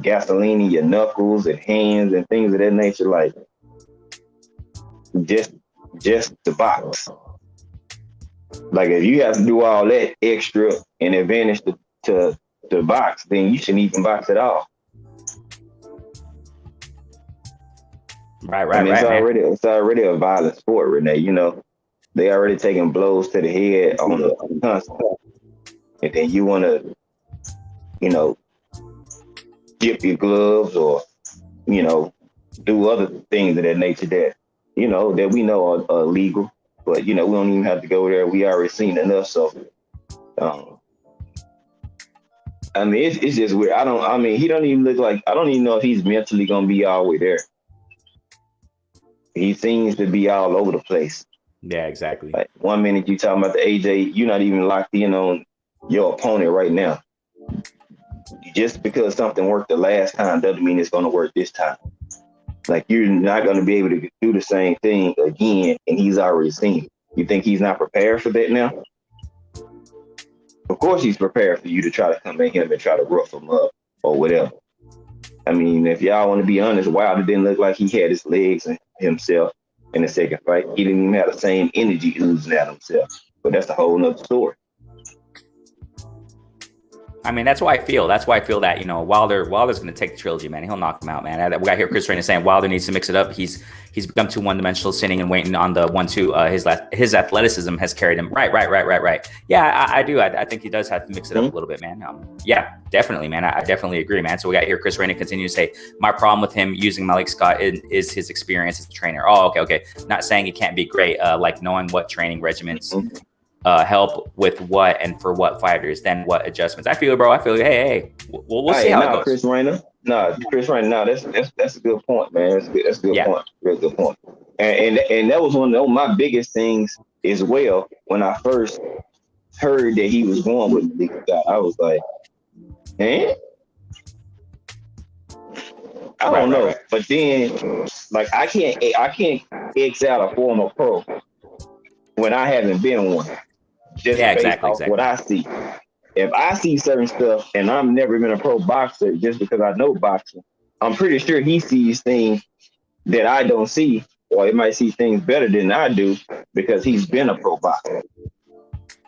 gasoline in your knuckles and hands and things of that nature. Like just to box. Like if you have to do all that extra and advantage to box, then you shouldn't even box at all. Right. It's already a violent sport, Renee. They already taking blows to the head on the constant. And then you want to, dip your gloves or, do other things of that nature that we know are illegal. But, we don't even have to go there. We already seen enough. So, it's just weird. He don't even look like, I don't even know if he's mentally going to be all the way there. He seems to be all over the place. Yeah, exactly. Like 1 minute you talking about the AJ, you're not even locked in on your opponent right now. Just because something worked the last time doesn't mean it's going to work this time. Like you're not going to be able to do the same thing again, and he's already seen it. You think he's not prepared for that now? Of course he's prepared for you to try to come at him and try to rough him up or whatever. If y'all want to be honest, Wilder didn't look like he had his legs and himself in the second fight. He didn't even have the same energy oozing at himself. But that's a whole nother story. That's why I feel that, Wilder's going to take the trilogy, man. He'll knock him out, man. We got here Chris Reina saying Wilder needs to mix it up. He's become too one-dimensional, sitting and waiting on the 1-2. His athleticism has carried him. Right. Yeah, I do. I think he does have to mix it up a little bit, man. Yeah, definitely, man. I definitely agree, man. So we got here Chris Reina continues to say, my problem with him using Malik Scott is his experience as a trainer. Oh, okay. Not saying he can't be great, like knowing what training regimens help with what and for what fighters, then what adjustments. I feel it, bro. Hey, we'll see how it goes. Chris Reina, that's a good point, man. That's a good point. Real good point. And that was one of my biggest things as well. When I first heard that he was going with Malik Scott, I was like, I don't know. Right. But then, like, I can't X out a former pro when I haven't been one. Just based off what I see. If I see certain stuff and I've never been a pro boxer just because I know boxing, I'm pretty sure he sees things that I don't see, or he might see things better than I do because he's been a pro boxer.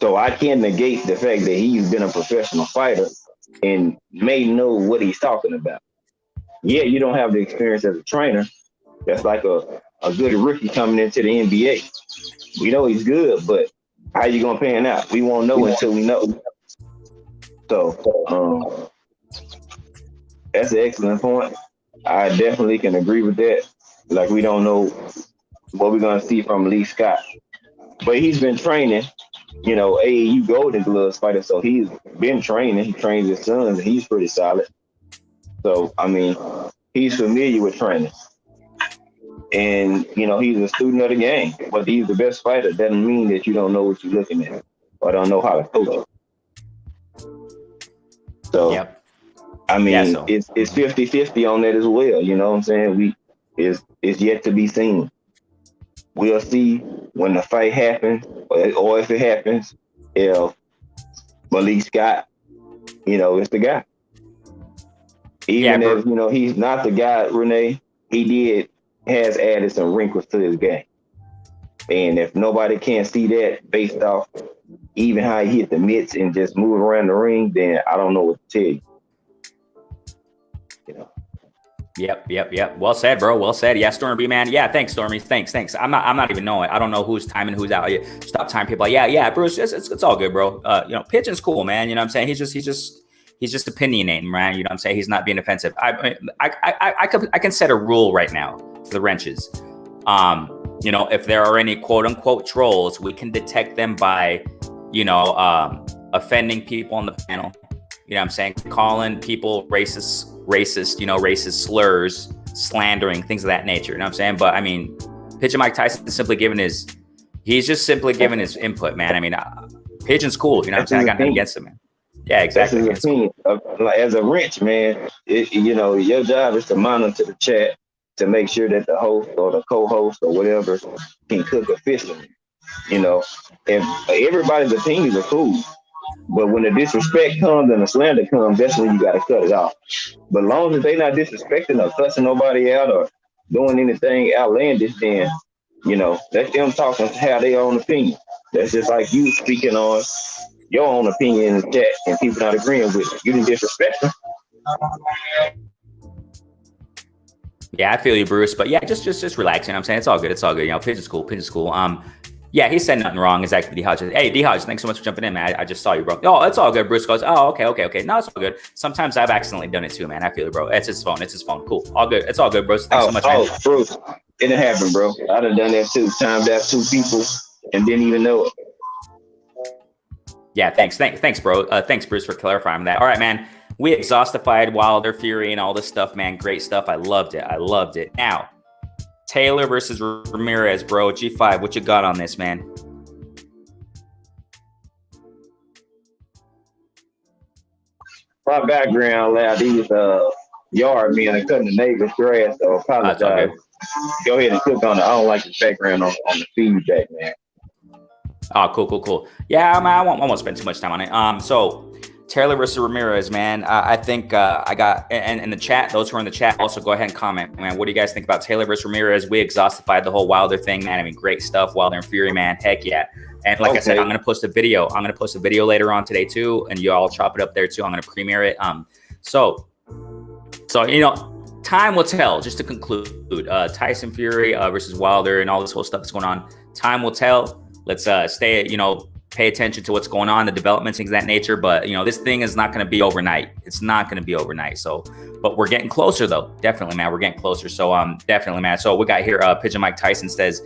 So I can't negate the fact that he's been a professional fighter and may know what he's talking about. Yeah, you don't have the experience as a trainer. That's like a good rookie coming into the NBA. We know he's good, but how you gonna pan out? We won't know until we know. So that's an excellent point. I definitely can agree with that. Like we don't know what we're gonna see from Lee Scott, but he's been training. You know, AAU Golden Gloves fighter, so he's been training. He trains his sons, and he's pretty solid. So I mean, he's familiar with training, and you know he's a student of the game. But he's the best fighter doesn't mean that you don't know what you're looking at or don't know how to coach. So Yep. I mean, Yeah, so. it's 50-50 on that as well. You know what I'm saying? It's yet to be seen. We'll see when the fight happens, or if it happens, if Malik Scott, you know, is the guy. Even if, you know, he's not the guy, Renee, has added some wrinkles to his game. And if nobody can see that based off even how he hit the mitts and just move around the ring, then I don't know what to tell you. You know. Yep. Well said, bro. Well said. Yeah, Stormy B, man. Yeah, thanks, Stormy. Thanks. I'm not even knowing. I don't know who's timing who's out. Stop timing people. Like, yeah, Bruce. It's all good, bro. You know, pitching's cool, man. You know what I'm saying? He's just opinionating, right? You know what I'm saying? He's not being offensive. I can set a rule right now for the wrenches. You know, if there are any quote unquote trolls, we can detect them by, you know, offending people on the panel. You know what I'm saying? Calling people racist, you know, racist slurs, slandering, things of that nature. You know what I'm saying? But I mean, Pigeon Mike Tyson is simply giving his input, man. I mean, Pigeon's cool. You know what I'm saying? I got nothing against him, man. Yeah, exactly. That's his as a wrench, man, you know, your job is to monitor the chat to make sure that the host or the co-host or whatever can cook efficiently. You know, if everybody's opinions are cool, but when the disrespect comes and the slander comes, that's when you got to cut it off. But as long as they not disrespecting or cussing nobody out or doing anything outlandish, then, you know, let them talk and have their own opinion. That's just like you speaking on your own opinion in the chat and people not agreeing with it. You didn't disrespect them. Yeah, I feel you, Bruce. But yeah, just relax. You know what I'm saying? It's all good. You know, Pigeon's cool. Yeah, he said nothing wrong. Exactly, D Hodge. Hey, D Hodge, thanks so much for jumping in, man. I just saw you, bro. Oh, it's all good. Bruce goes, oh, okay. No, it's all good. Sometimes I've accidentally done it too, man. I feel it, bro. It's his phone. Cool. All good. It's all good, Bruce. Thanks so much, man. Bruce, it didn't happen, bro. I'd have done that too. Timed out 2 people and didn't even know it. Yeah, thanks, bro. Thanks, Bruce, for clarifying that. All right, man. We exhaustified Wilder, Fury, and all this stuff, man. Great stuff. I loved it. Now, Taylor versus Ramirez, bro. G5, what you got on this, man? My background loud, these yard men are cutting the neighbor's grass, so apologize. Go ahead and click on it. I don't like the background on the feedback, man. Oh, cool. Yeah, I won't spend too much time on it. So Taylor versus Ramirez, man. I think I got, and in the chat, those who are in the chat, also go ahead and comment, man. What do you guys think about Taylor versus Ramirez? We exhaustified the whole Wilder thing, man. I mean, great stuff. Wilder and Fury, man. Heck yeah. And like I said, I'm going to post a video later on today too. And you all chop it up there too. I'm going to premiere it. So, you know, time will tell. Just to conclude, Tyson Fury versus Wilder and all this whole stuff that's going on. Time will tell. Let's stay, you know, pay attention to what's going on, the developments, things of that nature. But, you know, this thing is not going to be overnight. It's not going to be overnight. So, but we're getting closer though. Definitely, man. We're getting closer. So, definitely, man. So we got here, Pigeon Mike Tyson says,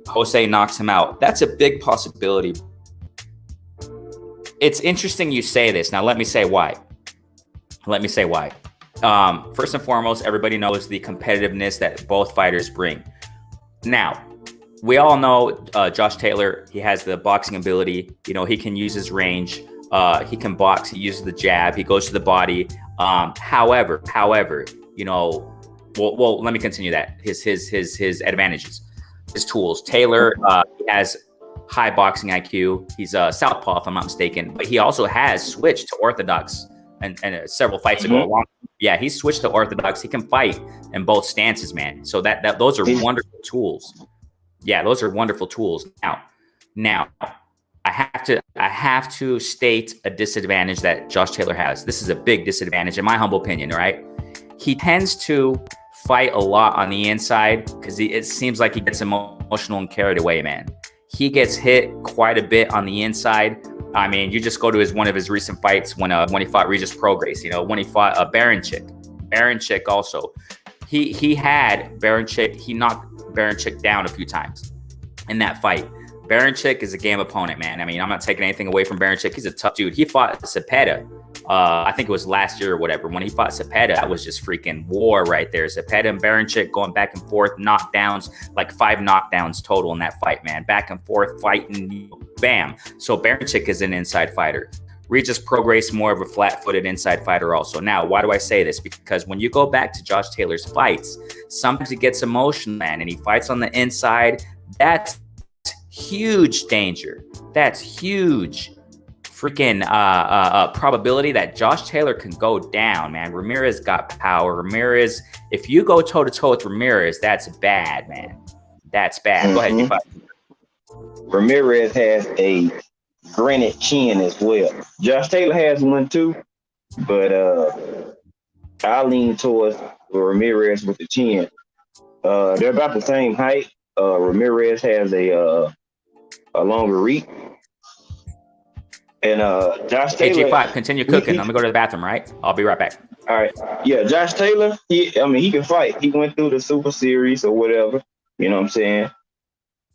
Jose knocks him out. That's a big possibility. It's interesting you say this. Now, let me say why. First and foremost, everybody knows the competitiveness that both fighters bring. Now, we all know Josh Taylor, he has the boxing ability. You know, he can use his range. He can box. He uses the jab. He goes to the body. However, you know, well, let me continue that. His advantages, his tools. Taylor has high boxing IQ. He's a southpaw, if I'm not mistaken, but he also has switched to orthodox and several fights ago. Yeah, he switched to orthodox. He can fight in both stances, man. So that those are wonderful tools. Yeah, those are wonderful tools. Now, I have to state a disadvantage that Josh Taylor has. This is a big disadvantage in my humble opinion, right? He tends to fight a lot on the inside because it seems like he gets emotional and carried away, man. He gets hit quite a bit on the inside. I mean, you just go to one of his recent fights when he fought Regis Prograis, when he fought Baranchik also. He had Baranchik, he knocked Baranchik down a few times in that fight. Baranchik is a game opponent, man. I mean, I'm not taking anything away from Baranchik. He's a tough dude. He fought Cepeda. I think it was last year or whatever. When he fought Cepeda, that was just freaking war right there. Cepeda and Baranchik going back and forth, knockdowns, like 5 knockdowns total in that fight, man. Back and forth, fighting, bam. So Baranchik is an inside fighter. Regis Prograis more of a flat-footed inside fighter also. Now, why do I say this? Because when you go back to Josh Taylor's fights, sometimes he gets emotional, man, and he fights on the inside. That's huge danger. That's huge freaking probability that Josh Taylor can go down, man. Ramirez got power. Ramirez, if you go toe-to-toe with Ramirez, that's bad, man. That's bad. Go ahead, you fight. Ramirez has a granite chin as well. Josh Taylor has one too, but I lean towards Ramirez with the chin. They're about the same height. Ramirez has a longer reach. And Josh Taylor. J5, continue cooking. I'm gonna go to the bathroom, right? I'll be right back. All right. Yeah, Josh Taylor, he can fight. He went through the Super Series or whatever. You know what I'm saying?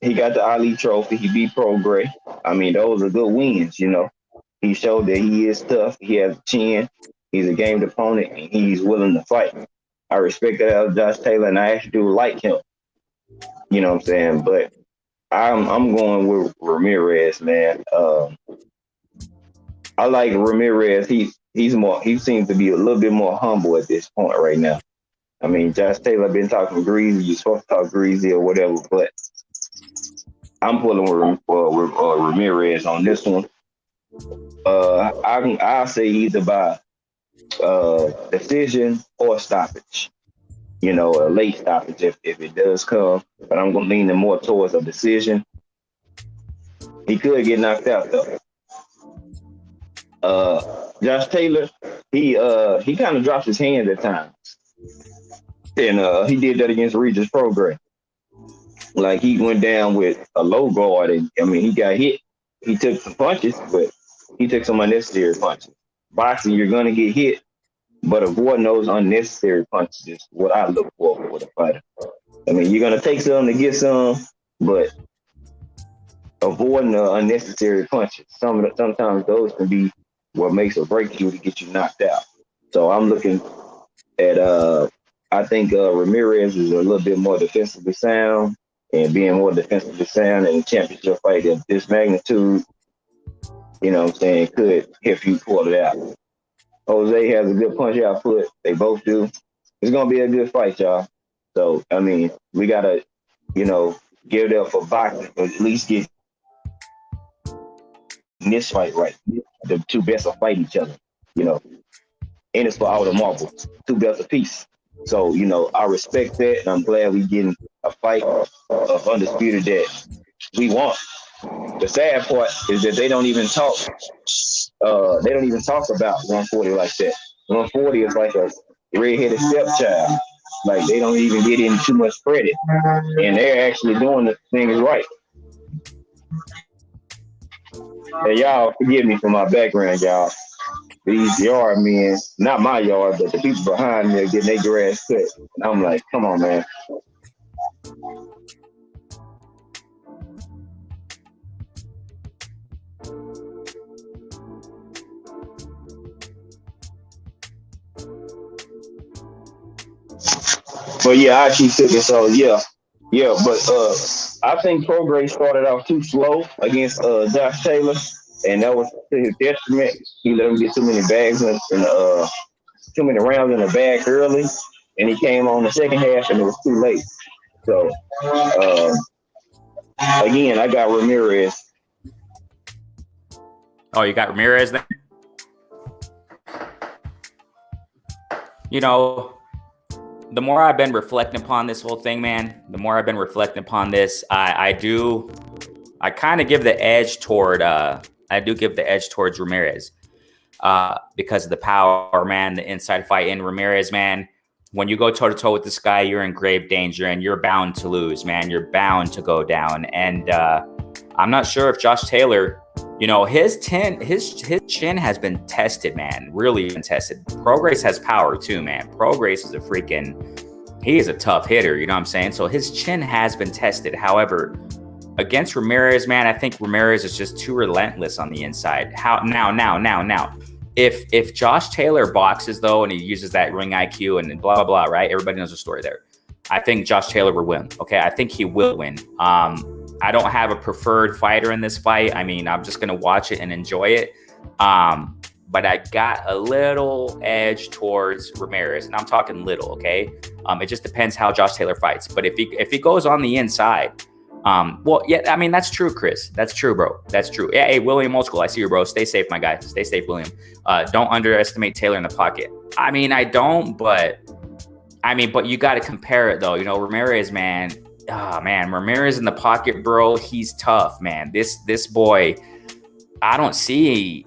He got the Ali Trophy. He beat Prograis. I mean, those are good wins, He showed that he is tough. He has a chin. He's a gamed opponent, and he's willing to fight. I respect that out of Josh Taylor, and I actually do like him. You know what I'm saying? But I'm going with Ramirez, man. I like Ramirez. He seems to be a little bit more humble at this point right now. I mean, Josh Taylor been talking greasy. You're supposed to talk greasy or whatever, but I'm pulling with Ramirez on this one. I'll say either by decision or stoppage. A late stoppage if it does come, but I'm gonna lean more towards a decision. He could get knocked out though. Josh Taylor, he kind of drops his hands at times, and he did that against Regis Prograis. Like he went down with a low guard, and I mean he got hit. He took some punches, but he took some unnecessary punches. Boxing, you're gonna get hit, but avoiding those unnecessary punches is what I look for with a fighter. I mean, you're gonna take some to get some, but avoiding the unnecessary punches. Sometimes those can be what makes or breaks you to get you knocked out. So I'm looking at I think Ramirez is a little bit more defensively sound, and being more defensively sound in a championship fight of this magnitude, you know what I'm saying, could help you pull it out. Jose has a good punch output. They both do. It's gonna be a good fight, y'all. So I mean, we gotta, give it up for boxing, but at least get this fight right. The two best will fight each other, and it's for all the marbles. Two belts apiece. So, I respect that, and I'm glad we getting a fight of undisputed that we want. The sad part is that they don't even talk. They don't even talk about 140 like that. 140 is like a red-headed stepchild. Like they don't even get in too much credit, and they're actually doing the things right. And y'all forgive me for my background, y'all. These yard men, not my yard, but the people behind me are getting their grass cut. And I'm like, come on, man. But yeah, I keep thinking so. Yeah. But I think Prograis started off too slow against Josh Taylor, and that was to his detriment. He let him get too many bags and too many rounds in the bag early, and he came on the second half, and it was too late. So again, I got Ramirez. Oh, you got Ramirez then? The more I've been reflecting upon this whole thing, man, I do I kind of give the edge toward Ramirez because of the power, man, the inside fight. And Ramirez, man, when you go toe to toe with this guy, you're in grave danger and you're bound to lose, man. You're bound to go down. And I'm not sure if Josh Taylor, you know, his chin has been tested, man, really been tested. Prograis has power too, man. Prograis is he is a tough hitter, you know what I'm saying? So his chin has been tested. However, against Ramirez, man, I think Ramirez is just too relentless on the inside. Now. If Josh Taylor boxes though, and he uses that ring IQ and blah, blah, blah, right? Everybody knows the story there. I think Josh Taylor will win. Okay. I think he will win. I don't have a preferred fighter in this fight. I mean, I'm just going to watch it and enjoy it. But I got a little edge towards Ramirez, and I'm talking little. Okay. It just depends how Josh Taylor fights. But if he goes on the inside, well, yeah, I mean, that's true, Chris. That's true, bro. That's true. Yeah, hey, William Old School, I see you, bro. Stay safe, my guy. Stay safe, William. Don't underestimate Taylor in the pocket. I mean, I don't, but you got to compare it, though. You know, Ramirez, man. Ramirez in the pocket, bro. He's tough, man. This boy, I don't see.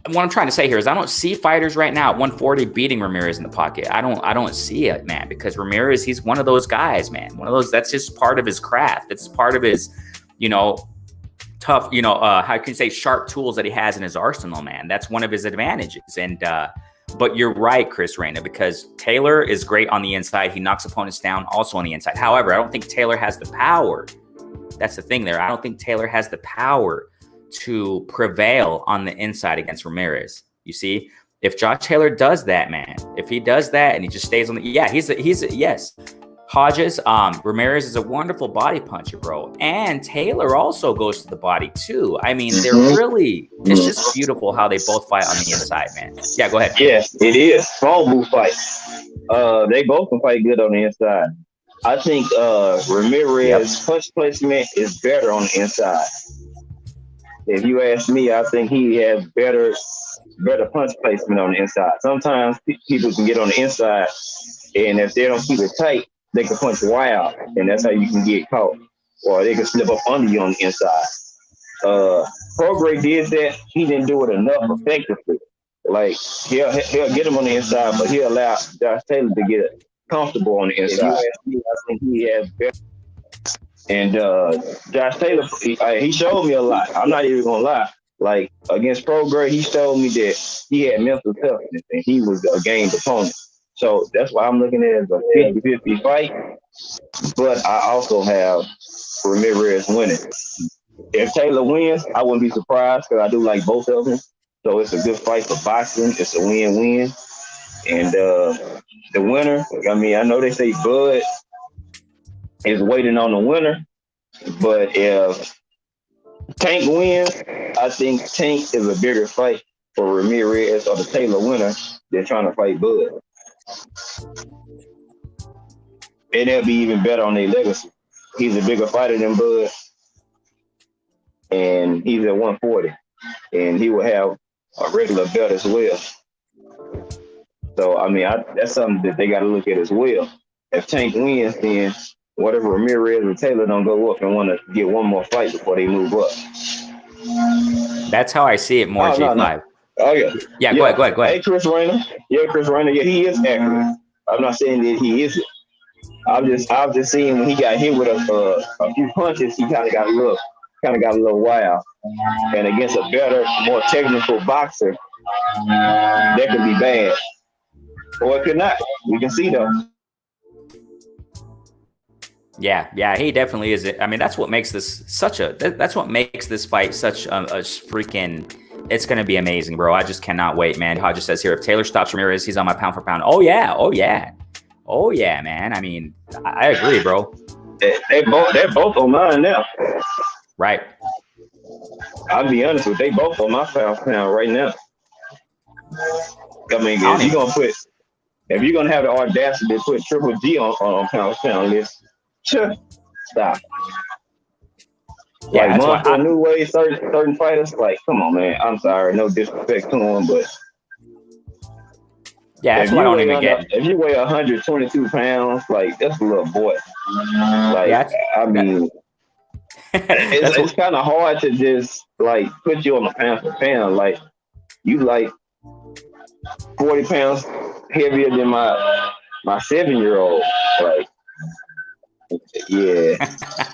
What I'm trying to say here is I don't see fighters right now at 140 beating Ramirez in the pocket. I don't see it, man, because Ramirez, he's one of those guys, man. One of those, that's just part of his craft. It's part of his, you know, tough, you know, how can you say, sharp tools that he has in his arsenal, man. That's one of his advantages. And but you're right, Chris Reyna, because Taylor is great on the inside. He knocks opponents down also on the inside. However, I don't think Taylor has the power. That's the thing there. I don't think Taylor has the power to prevail on the inside against Ramirez. You see, if Josh Taylor does that, man, if he does that and he just stays on the, yes. Hodges, Ramirez is a wonderful body puncher, bro. And Taylor also goes to the body too. I mean, they're really, it's just beautiful how they both fight on the inside, man. Yeah, go ahead. Yes, it is. Phone booth fight. They both can fight good on the inside. I think Ramirez punch placement is better on the inside. If you ask me, I think he has better punch placement on the inside. Sometimes people can get on the inside, and if they don't keep it tight, they can punch wild, and that's how you can get caught. Or they can slip up under you on the inside. Prograis did that. He didn't do it enough effectively. Like, he'll get him on the inside, but he'll allow Josh Taylor to get comfortable on the inside. If you ask me, I think he has better. And Josh Taylor, he showed me a lot. I'm not even gonna lie. Like, against Prograis, he showed me that he had mental toughness and he was a gained opponent. So that's why I'm looking at it as a 50-50 fight. But I also have Ramirez winning. If Taylor wins, I wouldn't be surprised because I do like both of them. So it's a good fight for boxing. It's a win-win. And the winner, I mean, I know they say Bud is waiting on the winner, but if Tank wins, I think Tank is a bigger fight for Ramirez or the Taylor winner than trying to fight Bud. And they'll be even better on their legacy. He's a bigger fighter than Bud, and he's at 140, and he will have a regular belt as well. So, I mean, that's something that they got to look at as well. If Tank wins, then whatever Ramirez or Taylor don't go up and want to get one more fight before they move up. That's how I see it more, G5. No. Oh, yeah. Yeah, go ahead. Hey, Chris Reyna. Yeah, Chris Reyna. Yeah, he is accurate. I'm not saying that he isn't. I've just seen when he got hit with a few punches, he kind of got a little wild. And against a better, more technical boxer, that could be bad. Or it could not. We can see though. Yeah, he definitely is. I mean, that's what makes this that's what makes this fight such a freaking. It's going to be amazing, bro. I just cannot wait, man. Hodges says here, if Taylor stops Ramirez, he's on my pound for pound. Oh yeah, man. I mean, I agree, bro. They're both on mine now. Right. I'll be honest with you, they both on my pound for pound right now. I mean, if you're gonna have the audacity to put Triple G on pound for pound list, stop. Yeah, like Monster New Way, certain fighters, like, come on, man. I'm sorry, no disrespect to him, but yeah, that's what I don't even get. If you weigh 122 pounds, like, that's a little boy. Like, I mean, It's kind of hard to just like put you on a pound for pound. Like you like 40 pounds heavier than my 7-year-old. Like, yeah,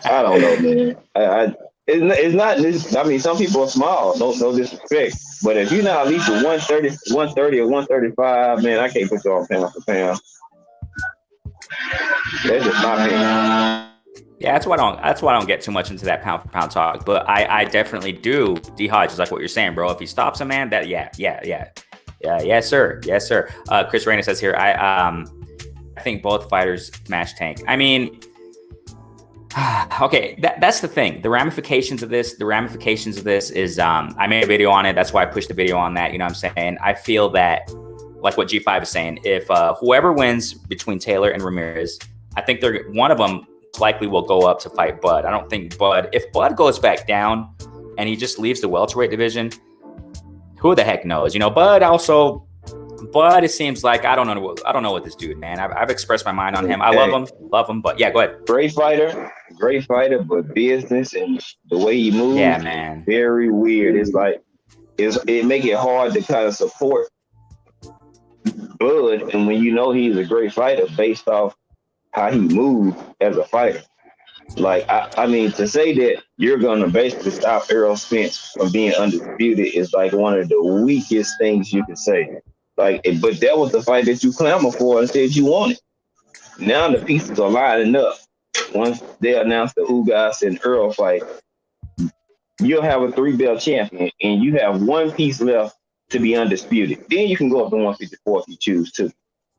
I don't know, man. It's not this. I mean, some people are small. No disrespect. But if you're not at least 130 or 135, man, I can't put you on pound for pound. That's just my opinion. Yeah, that's why I don't get too much into that pound for pound talk. But I definitely do. D Hodge is like what you're saying, bro. If he stops a man, that yeah, yes sir. Chris Reyna says here, I think both fighters smash Tank. I mean, okay, that's the thing. The ramifications of this is I made a video on it. That's why I pushed the video on that. You know what I'm saying? I feel that, like what G5 is saying, if whoever wins between Taylor and Ramirez, I think one of them likely will go up to fight Bud. I don't think if Bud goes back down and he just leaves the welterweight division, who the heck knows? You know, Bud, it seems like I don't know what this dude, man. I've expressed my mind on him. I love him, but yeah, go ahead. Great fighter, but business and the way he moves, yeah, man, very weird. It's like it make it hard to kind of support Bud, and when you know he's a great fighter based off how he moves as a fighter. Like, I mean, to say that you're going to basically stop Errol Spence from being undisputed is like one of the weakest things you could say. Like, but that was the fight that you clamored for and said you wanted. Now the pieces are lining up. Once they announce the Ugas and Earl fight, you'll have a 3-belt champion, and you have one piece left to be undisputed. Then you can go up to 154 if you choose to.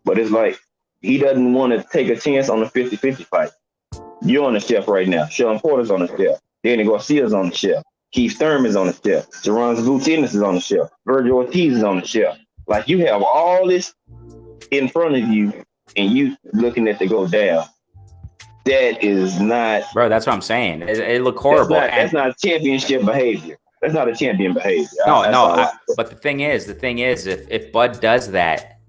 But it's like, he doesn't want to take a chance on a 50-50 fight. You're on the shelf right now. Sean Porter's on the shelf. Danny Garcia's on the shelf. Keith Thurman's on the shelf. Jerron Gutierrez is on the shelf. Virgil Ortiz is on the shelf. Like, you have all this in front of you, and you looking at to go down. That is not... Bro, that's what I'm saying. It look horrible. That's not championship behavior. That's not a champion behavior. But the thing is, if Bud does that,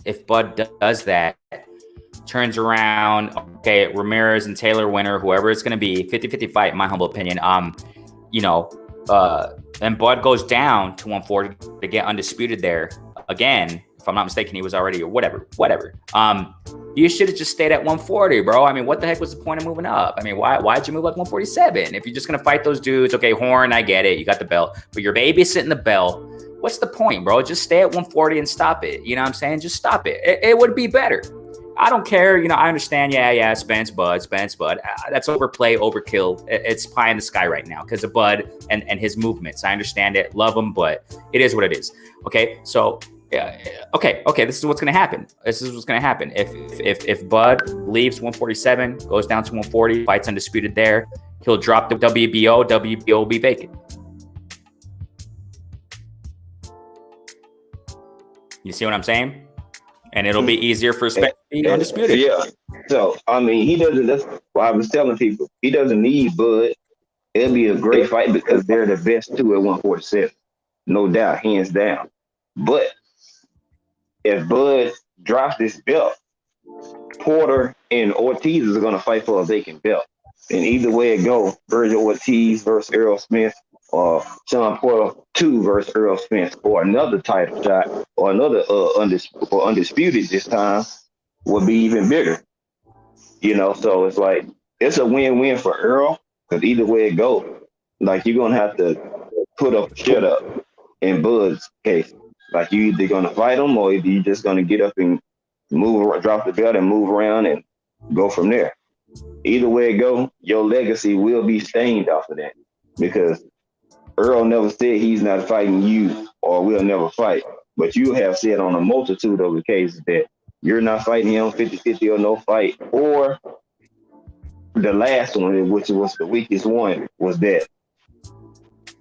turns around, okay, Ramirez and Taylor winner, whoever it's going to be, 50-50 fight, in my humble opinion, and Bud goes down to 140 to get undisputed there again. If I'm not mistaken, he was already, or whatever. You should have just stayed at 140, bro. I mean, what the heck was the point of moving up? I mean, why'd you move like 147? If you're just going to fight those dudes, okay, Horn, I get it. You got the belt, but you're babysitting the belt. What's the point, bro? Just stay at 140 and stop it. You know what I'm saying? Just stop it. It would be better. I don't care. You know, I understand. Yeah. Spence, Bud. That's overplay, overkill. It's pie in the sky right now because of Bud and his movements. I understand it. Love him, but it is what it is. Okay. So, okay. This is what's going to happen. If Bud leaves 147, goes down to 140, fights undisputed there, he'll drop the WBO. WBO will be vacant. You see what I'm saying? And it'll be easier for Spence to be undisputed. Yeah. So, I mean, he doesn't, that's why I was telling people, he doesn't need Bud. It'll be a great fight because they're the best two at 147. No doubt, hands down. But if Bud drops this belt, Porter and Ortiz is going to fight for a vacant belt. And either way it goes, Virgil Ortiz versus Errol Smith, or Sean Porter 2 versus Earl Spence, or another title shot, or another undisputed this time, would be even bigger. You know, so it's like, it's a win-win for Earl, because either way it goes, like, you're going to have to put up or shut up in Bud's case. Like, you either going to fight him, or either you're just going to get up and drop the belt and move around and go from there. Either way it goes, your legacy will be stained off of that, because Earl never said he's not fighting you or will never fight. But you have said on a multitude of occasions that you're not fighting him 50-50 or no fight. Or the last one, which was the weakest one, was that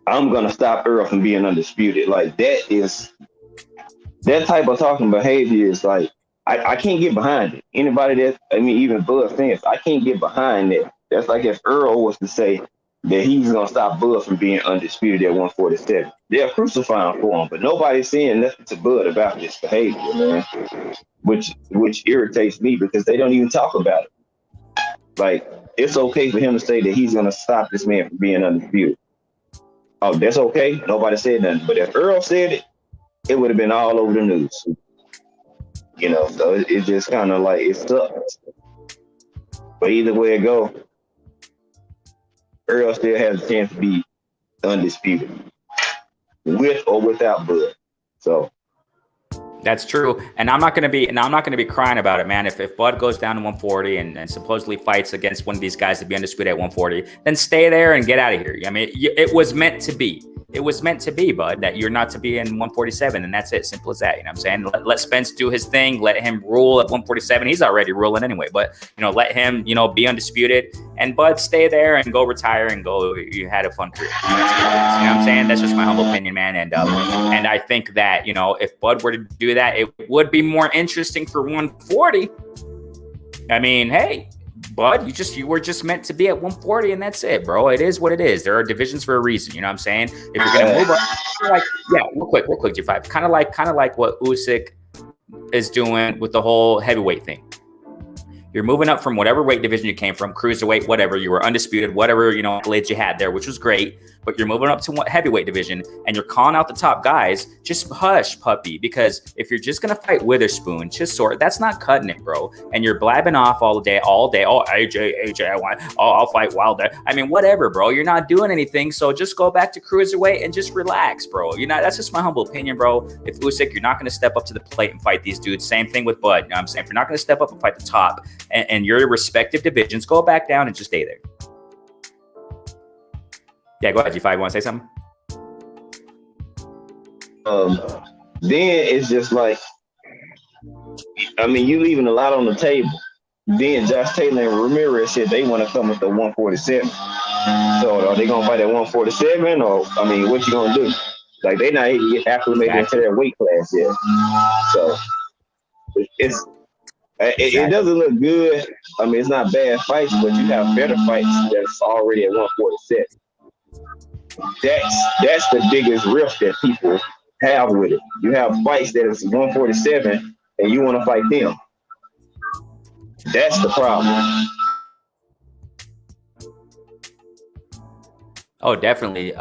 I'm going to stop Earl from being undisputed. Like, that type of talking behavior is like, I can't get behind it. Even Bud fans, I can't get behind that. That's like if Earl was to say that he's going to stop Bud from being undisputed at 147. They're crucifying for him, but nobody's saying nothing to Bud about this behavior, man, which irritates me because they don't even talk about it. Like, it's okay for him to say that he's gonna stop this man from being undisputed. Oh, that's okay. Nobody said nothing. But if Earl said it, it would have been all over the news. You know, so it just kind of like it sucks. But either way it go, Earl still has a chance to be undisputed, with or without Bud. So that's true, and I'm not gonna be crying about it, man. If Bud goes down to 140 and supposedly fights against one of these guys to be undisputed at 140, then stay there and get out of here. I mean, it was meant to be. It was meant to be, Bud, that you're not to be in 147, and that's it. Simple as that. You know what I'm saying? Let Spence do his thing. Let him rule at 147. He's already ruling anyway, but, you know, let him, you know, be undisputed. And Bud, stay there and go retire and go. You had a fun career. You know what I'm saying? That's just my humble opinion, man. And I think that, you know, if Bud were to do that, it would be more interesting for 140. I mean, hey, Bud, you were just meant to be at 140, and that's it, bro. It is what it is. There are divisions for a reason. You know what I'm saying? If you're gonna move up, like, yeah, real quick, G5, kind of like what Usyk is doing with the whole heavyweight thing. You're moving up from whatever weight division you came from, cruiserweight, whatever. You were undisputed, whatever, you know, accolades you had there, which was great. But you're moving up to what heavyweight division, and you're calling out the top guys. Just hush, puppy, because if you're just gonna fight Witherspoon, Chisora, that's not cutting it, bro. And you're blabbing off all day. Oh, AJ, I'll fight Wilder. I mean, whatever, bro. You're not doing anything, so just go back to cruiserweight and just relax, bro. You're not. That's just my humble opinion, bro. If Usyk, you're not gonna step up to the plate and fight these dudes. Same thing with Bud. You know what I'm saying? If you're not gonna step up and fight the top and your respective divisions, go back down and just stay there. Yeah, go ahead, G5. You want to say something? Then it's just like, I mean, you leaving a lot on the table. Then Josh Taylor and Ramirez said they want to come with the 147. So are they going to fight at 147? Or, I mean, what you going to do? Like, they not even get acclimated into their weight class yet. So it doesn't look good. I mean, it's not bad fights, but you have better fights that's already at 147. That's the biggest risk that people have with it. You have fights that is 147 and you want to fight them. That's the problem. Oh, definitely,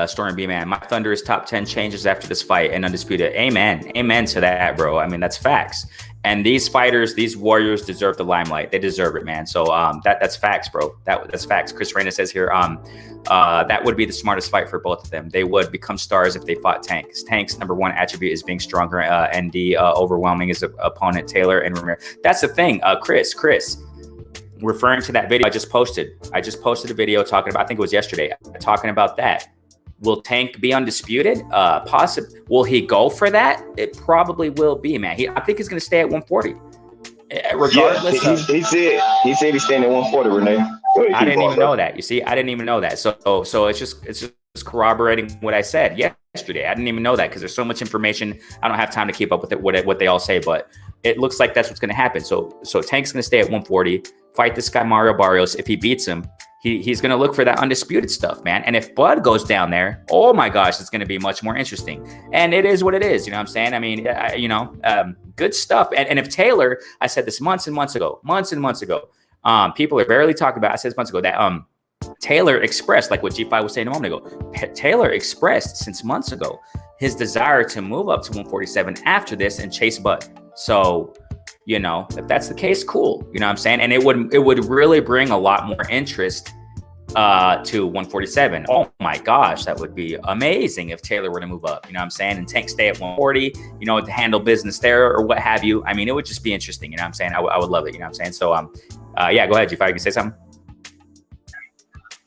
Storm B, man. My Thunder is top 10 changes after this fight and undisputed. Amen to that, bro. I mean, that's facts. And these fighters, these warriors deserve the limelight. They deserve it, man. So that's facts, bro. That's facts. Chris Reyna says here, that would be the smartest fight for both of them. They would become stars if they fought Tank. Tank's number one attribute is being stronger and overwhelming his opponent, Taylor and Ramirez. That's the thing, Chris. Referring to that video I just posted a video talking about, I think it was yesterday, talking about that. Will Tank be undisputed? Possibly. Will he go for that? It probably will be, man. I think he's going to stay at 140. Regardless, yeah, he said he's staying at 140, Renee. I didn't even know that. You see, I didn't even know that. So it's just corroborating what I said yesterday. I didn't even know that because there's so much information. I don't have time to keep up with it, what they all say, but it looks like that's what's going to happen. So Tank's going to stay at 140. Fight this guy Mario Barrios. If he beats him, he's going to look for that undisputed stuff, man. And if Bud goes down there, oh my gosh, it's going to be much more interesting. And it is what it is. You know what I'm saying? I mean, good stuff. And if Taylor, I said this months and months ago, people are barely talking about, I said this months ago, that Taylor expressed, like what G5 was saying a moment ago, Taylor expressed since months ago his desire to move up to 147 after this and chase Bud. So, you know, if that's the case, cool. You know what I'm saying? And it would really bring a lot more interest to 147. Oh my gosh, that would be amazing if Taylor were to move up. You know what I'm saying? And Tank stay at 140, you know, to handle business there or what have you. I mean, it would just be interesting. You know what I'm saying? I would love it. You know what I'm saying? So, yeah, go ahead, G5. You can say something.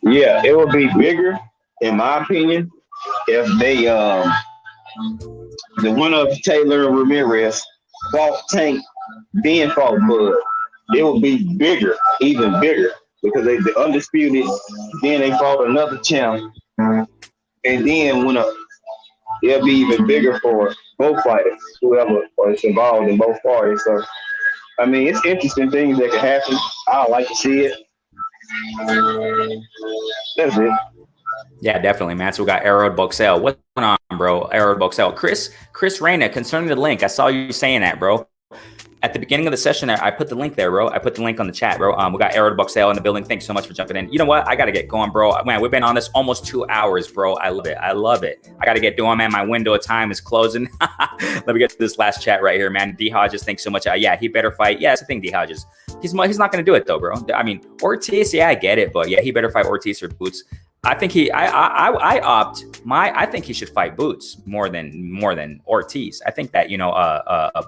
Yeah, it would be bigger, in my opinion, if they, the one of Taylor and Ramirez fought Tank, then fought Bud. It would be bigger, even bigger, because they the undisputed. Then they fought another champ, and then it'll be even bigger for both fighters, whoever is involved in both parties. So, I mean, it's interesting things that can happen. I like to see it. That's it. Yeah, definitely, man. So we got Arrowed Boxel. What's going on, bro? Arrowed Boxel. Chris Reyna, concerning the link, I saw you saying that, bro. at the beginning of the session, I put the link there, bro. I put the link on the chat, bro. We got Arrow Boxale in the building. Thanks so much for jumping in. You know what? I got to get going, bro. Man, we've been on this almost 2 hours, bro. I love it. I love it. I got to get going, man. My window of time is closing. Let me get to this last chat right here, man. D Hodges, thanks so much. Yeah, he better fight. Yeah, that's the thing, D Hodges. He's not going to do it, though, bro. I mean, Ortiz, yeah, I get it. But yeah, he better fight Ortiz or Boots. I think I think he should fight Boots more than Ortiz. I think that,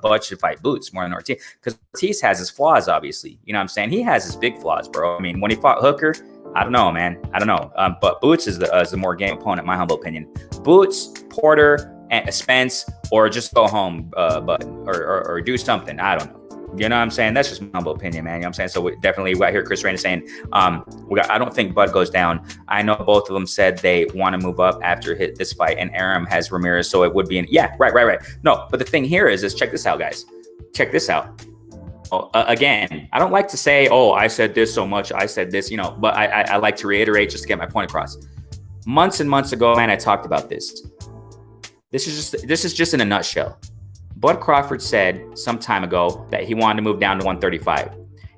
Bud should fight Boots more than Ortiz, because Ortiz has his flaws, obviously. You know what I'm saying? He has his big flaws, bro. I mean, when he fought Hooker, I don't know, man. I don't know. But Boots is the more game opponent, in my humble opinion. Boots, Porter, and Spence, or just go home, Bud, or do something. I don't know. You know what I'm saying? That's just my humble opinion, man. You know what I'm saying? So we definitely, right here, Chris Rain is saying, I don't think Bud goes down. I know both of them said they want to move up after this fight, and Aram has Ramirez, so it would be right. No, but the thing here is check this out, guys. Check this out. Again, I don't like to say, I said this so much, I said this, but I like to reiterate just to get my point across. Months and months ago, man, I talked about this. This is just in a nutshell. Bud Crawford said some time ago that he wanted to move down to 135.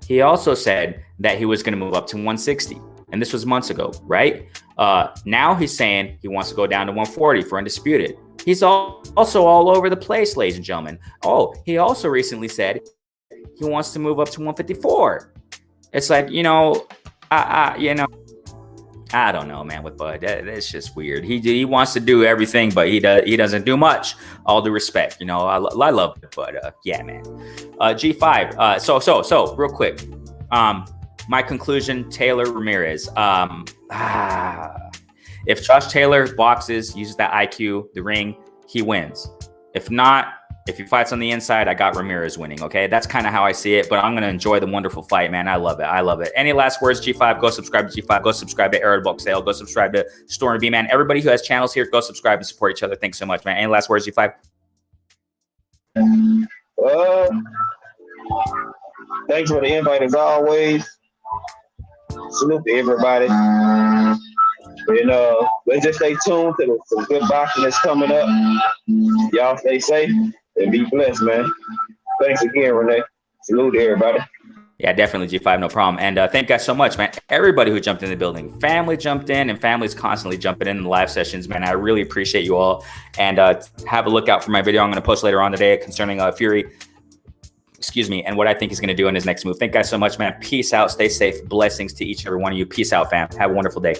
He also said that he was going to move up to 160. And this was months ago, right? Now he's saying he wants to go down to 140 for undisputed. He's also all over the place, ladies and gentlemen. He also recently said he wants to move up to 154. It's like, I don't know, man, with Bud. That's just weird. He wants to do everything, but he doesn't do much. All due respect, I love it, but yeah, man. G5. So real quick. My conclusion: Taylor Ramirez. If Josh Taylor boxes, uses that IQ, the ring, he wins. If not, if he fights on the inside, I got Ramirez winning, okay? That's kind of how I see it, but I'm going to enjoy the wonderful fight, man. I love it. Any last words, G5? Go subscribe to G5. Go subscribe to Arrow Boxale. Go subscribe to Storm B, man. Everybody who has channels here, go subscribe and support each other. Thanks so much, man. Any last words, G5? Thanks for the invite, as always. Salute to everybody. And let's just stay tuned to some good boxing that's coming up. Y'all stay safe and be blessed, man. Thanks again, Renee. Salute to everybody. Yeah, definitely, G5, no problem. And thank you guys so much, man. Everybody who jumped in the building. Family jumped in, and family's constantly jumping in the live sessions, man. I really appreciate you all. And have a look out for my video I'm going to post later on today concerning Fury. And what I think he's going to do in his next move. Thank you guys so much, man. Peace out. Stay safe. Blessings to each and every one of you. Peace out, fam. Have a wonderful day.